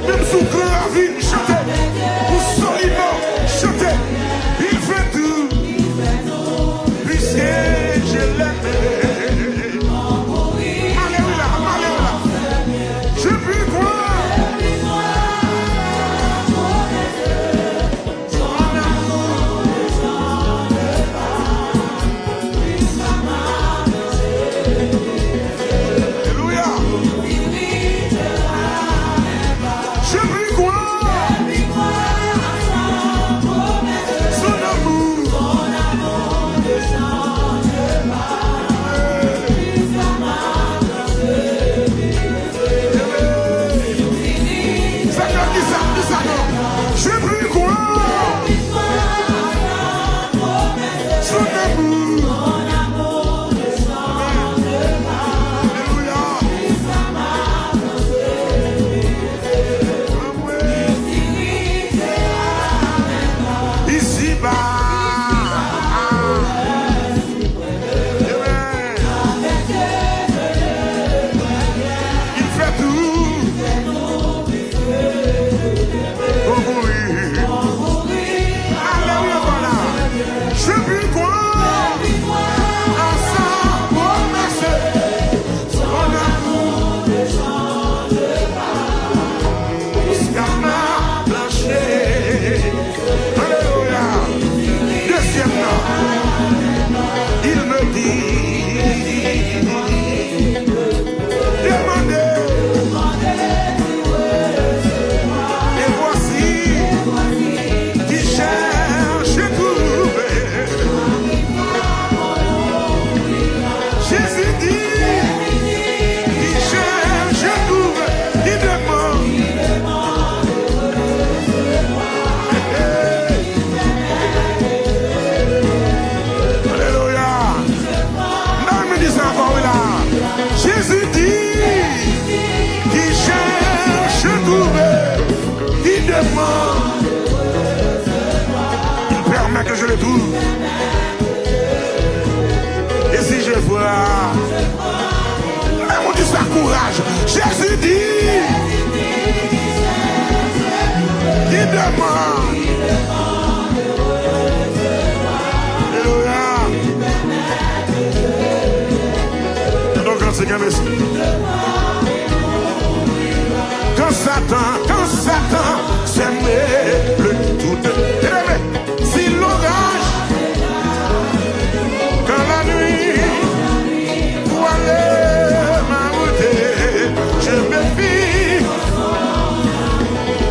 Même sous Gravine, chantez. Ou Solino, chantez. Il fait tout. Puisque je l'aime. Alléluia, alléluia. Je puis voir. Alléluia. Je puis croire. Son amour. Ça fait qui ça, non? Je puis croire. Son amour. Alléluia. Ici-bas. Il fait tout. Pour mourir. Alléluia, voilà. Je puis croire à sa promesse. Son amour jusqu'à ma plancher. Alléluia. Deuxièmement, il me dit, demandez. Et voici qui cherche et trouve. Jésus dit, qui cherche et trouve, qui demande. Alléluia. Non, me dis ça encore là. Jésus dit, qui cherche et trouve, qui demande. Il permet que je le trouve. Et si je vois, même on dit ça courage. Jésus dit, qui demande. Alléluia. Donc quand c'est qu'un messie. Quand Satan s'aimait le tout. Si l'orage, quand la nuit, pour aller m'arrêter, je me fie.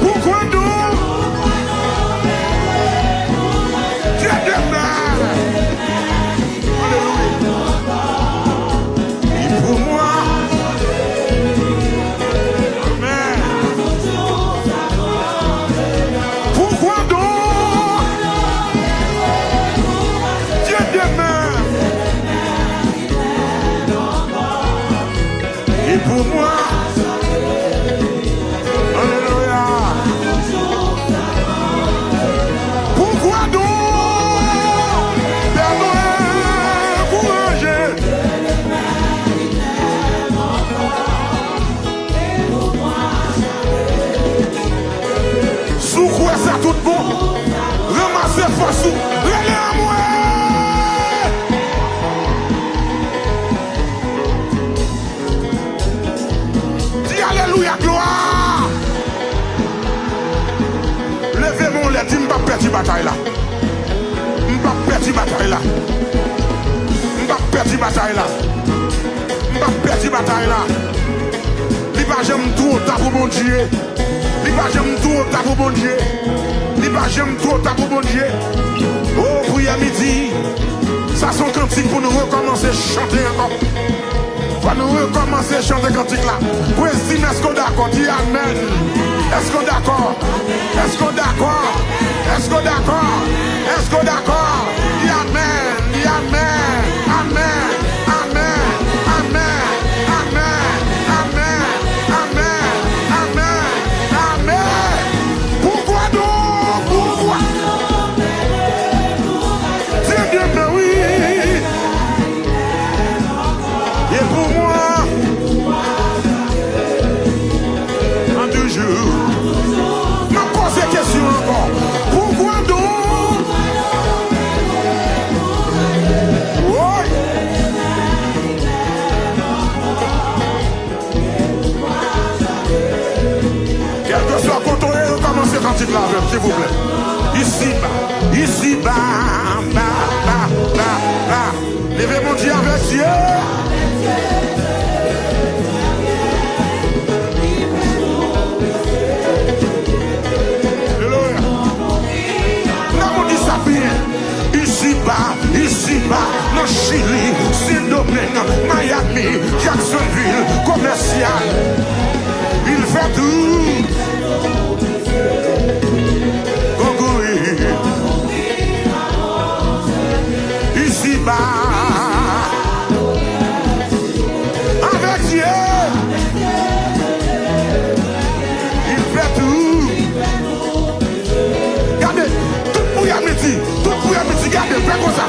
Pourquoi donc Dieu demeure. Alléluia. Et pour moi, amen. Pour perdre la bataille là. Je ne vais pas perdre la bataille là. Je ne vais pas perdre la bataille là. Je ne vais pas perdre la bataille là. Je ne vais pas jamais tout pour mon Dieu. Je ne vais pas jamais tout pour mon Dieu. Je ne vais pas jamais tout pour mon Dieu. Oh, prière midi. Ça sont cantiques pour nous recommencer à chanter encore. Pour nous recommencer à chanter cantique là. Pour estimer, est-ce qu'on est d'accord? Dis Amen. Est-ce qu'on est d'accord? Est-ce qu'on est d'accord? Est-ce qu'on est d'accord? Est-ce qu'on est d'accord? Dis Amen. Dis Amen. Amen. Amen. Amen. Amen. Amen. Amen. Amen. Amen. Pourquoi donc? Pourquoi? C'est Dieu, mais oui. Et pour moi, en 2 jours, je me pose cette question encore. Pourquoi donc? Oui. Quel que soit quand on est, recommencez quand il lave, s'il vous plaît. Ici bas, bas. Levez mon Dieu avec Dieu. Ici bas, dans Chili, Saint-Domingue, Miami, Jacksonville, commercial. Il fait tout. Congoui. Ici bas, avec Dieu. Il fait tout. Regardez, tout pour y amitié. Regardez, fais comme ça.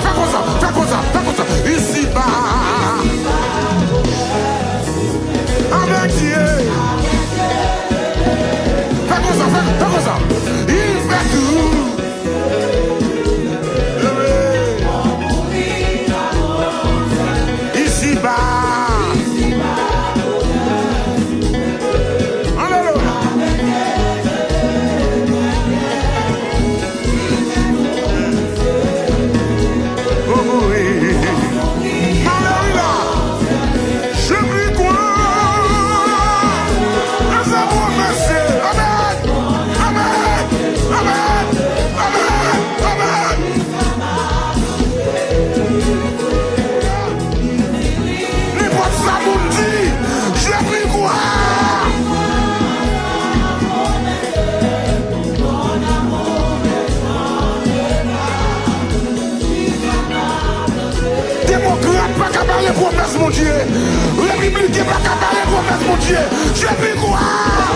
Ici bas, avec Dieu. Fais comme ça. Il fait tout. Ici bas. Alléluia. Promesse mon Dieu, républicain pas cabaret promesse mon Dieu, je puis croire.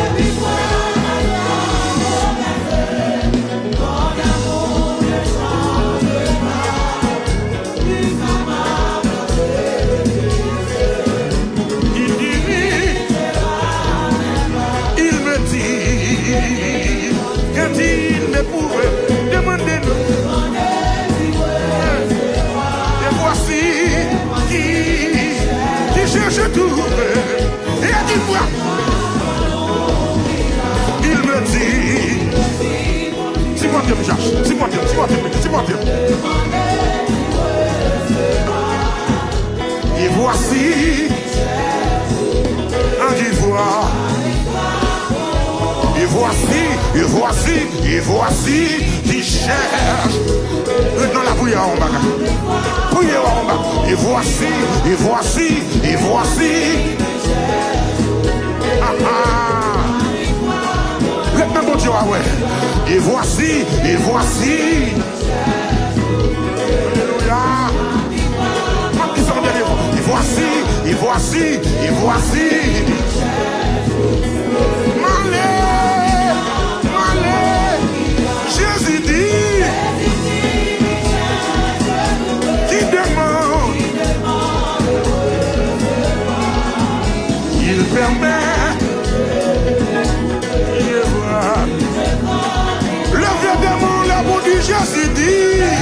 Il me dit, quand il me pouvait demander nous. Et voici qui cherche tout et à qui voit. Il me dit, dis-moi Dieu, dis-moi Dieu. Et voici un qui voit. Et voici qui cherche. Dans la prière en bas. Prière en bas. Et voici. Maintenant, mon Dieu, ouais. Et voici. Alléluia. Et voici. Jésus dit, qui demande, il permet, il voit. Le vieux démon, l'amour du Jésus dit,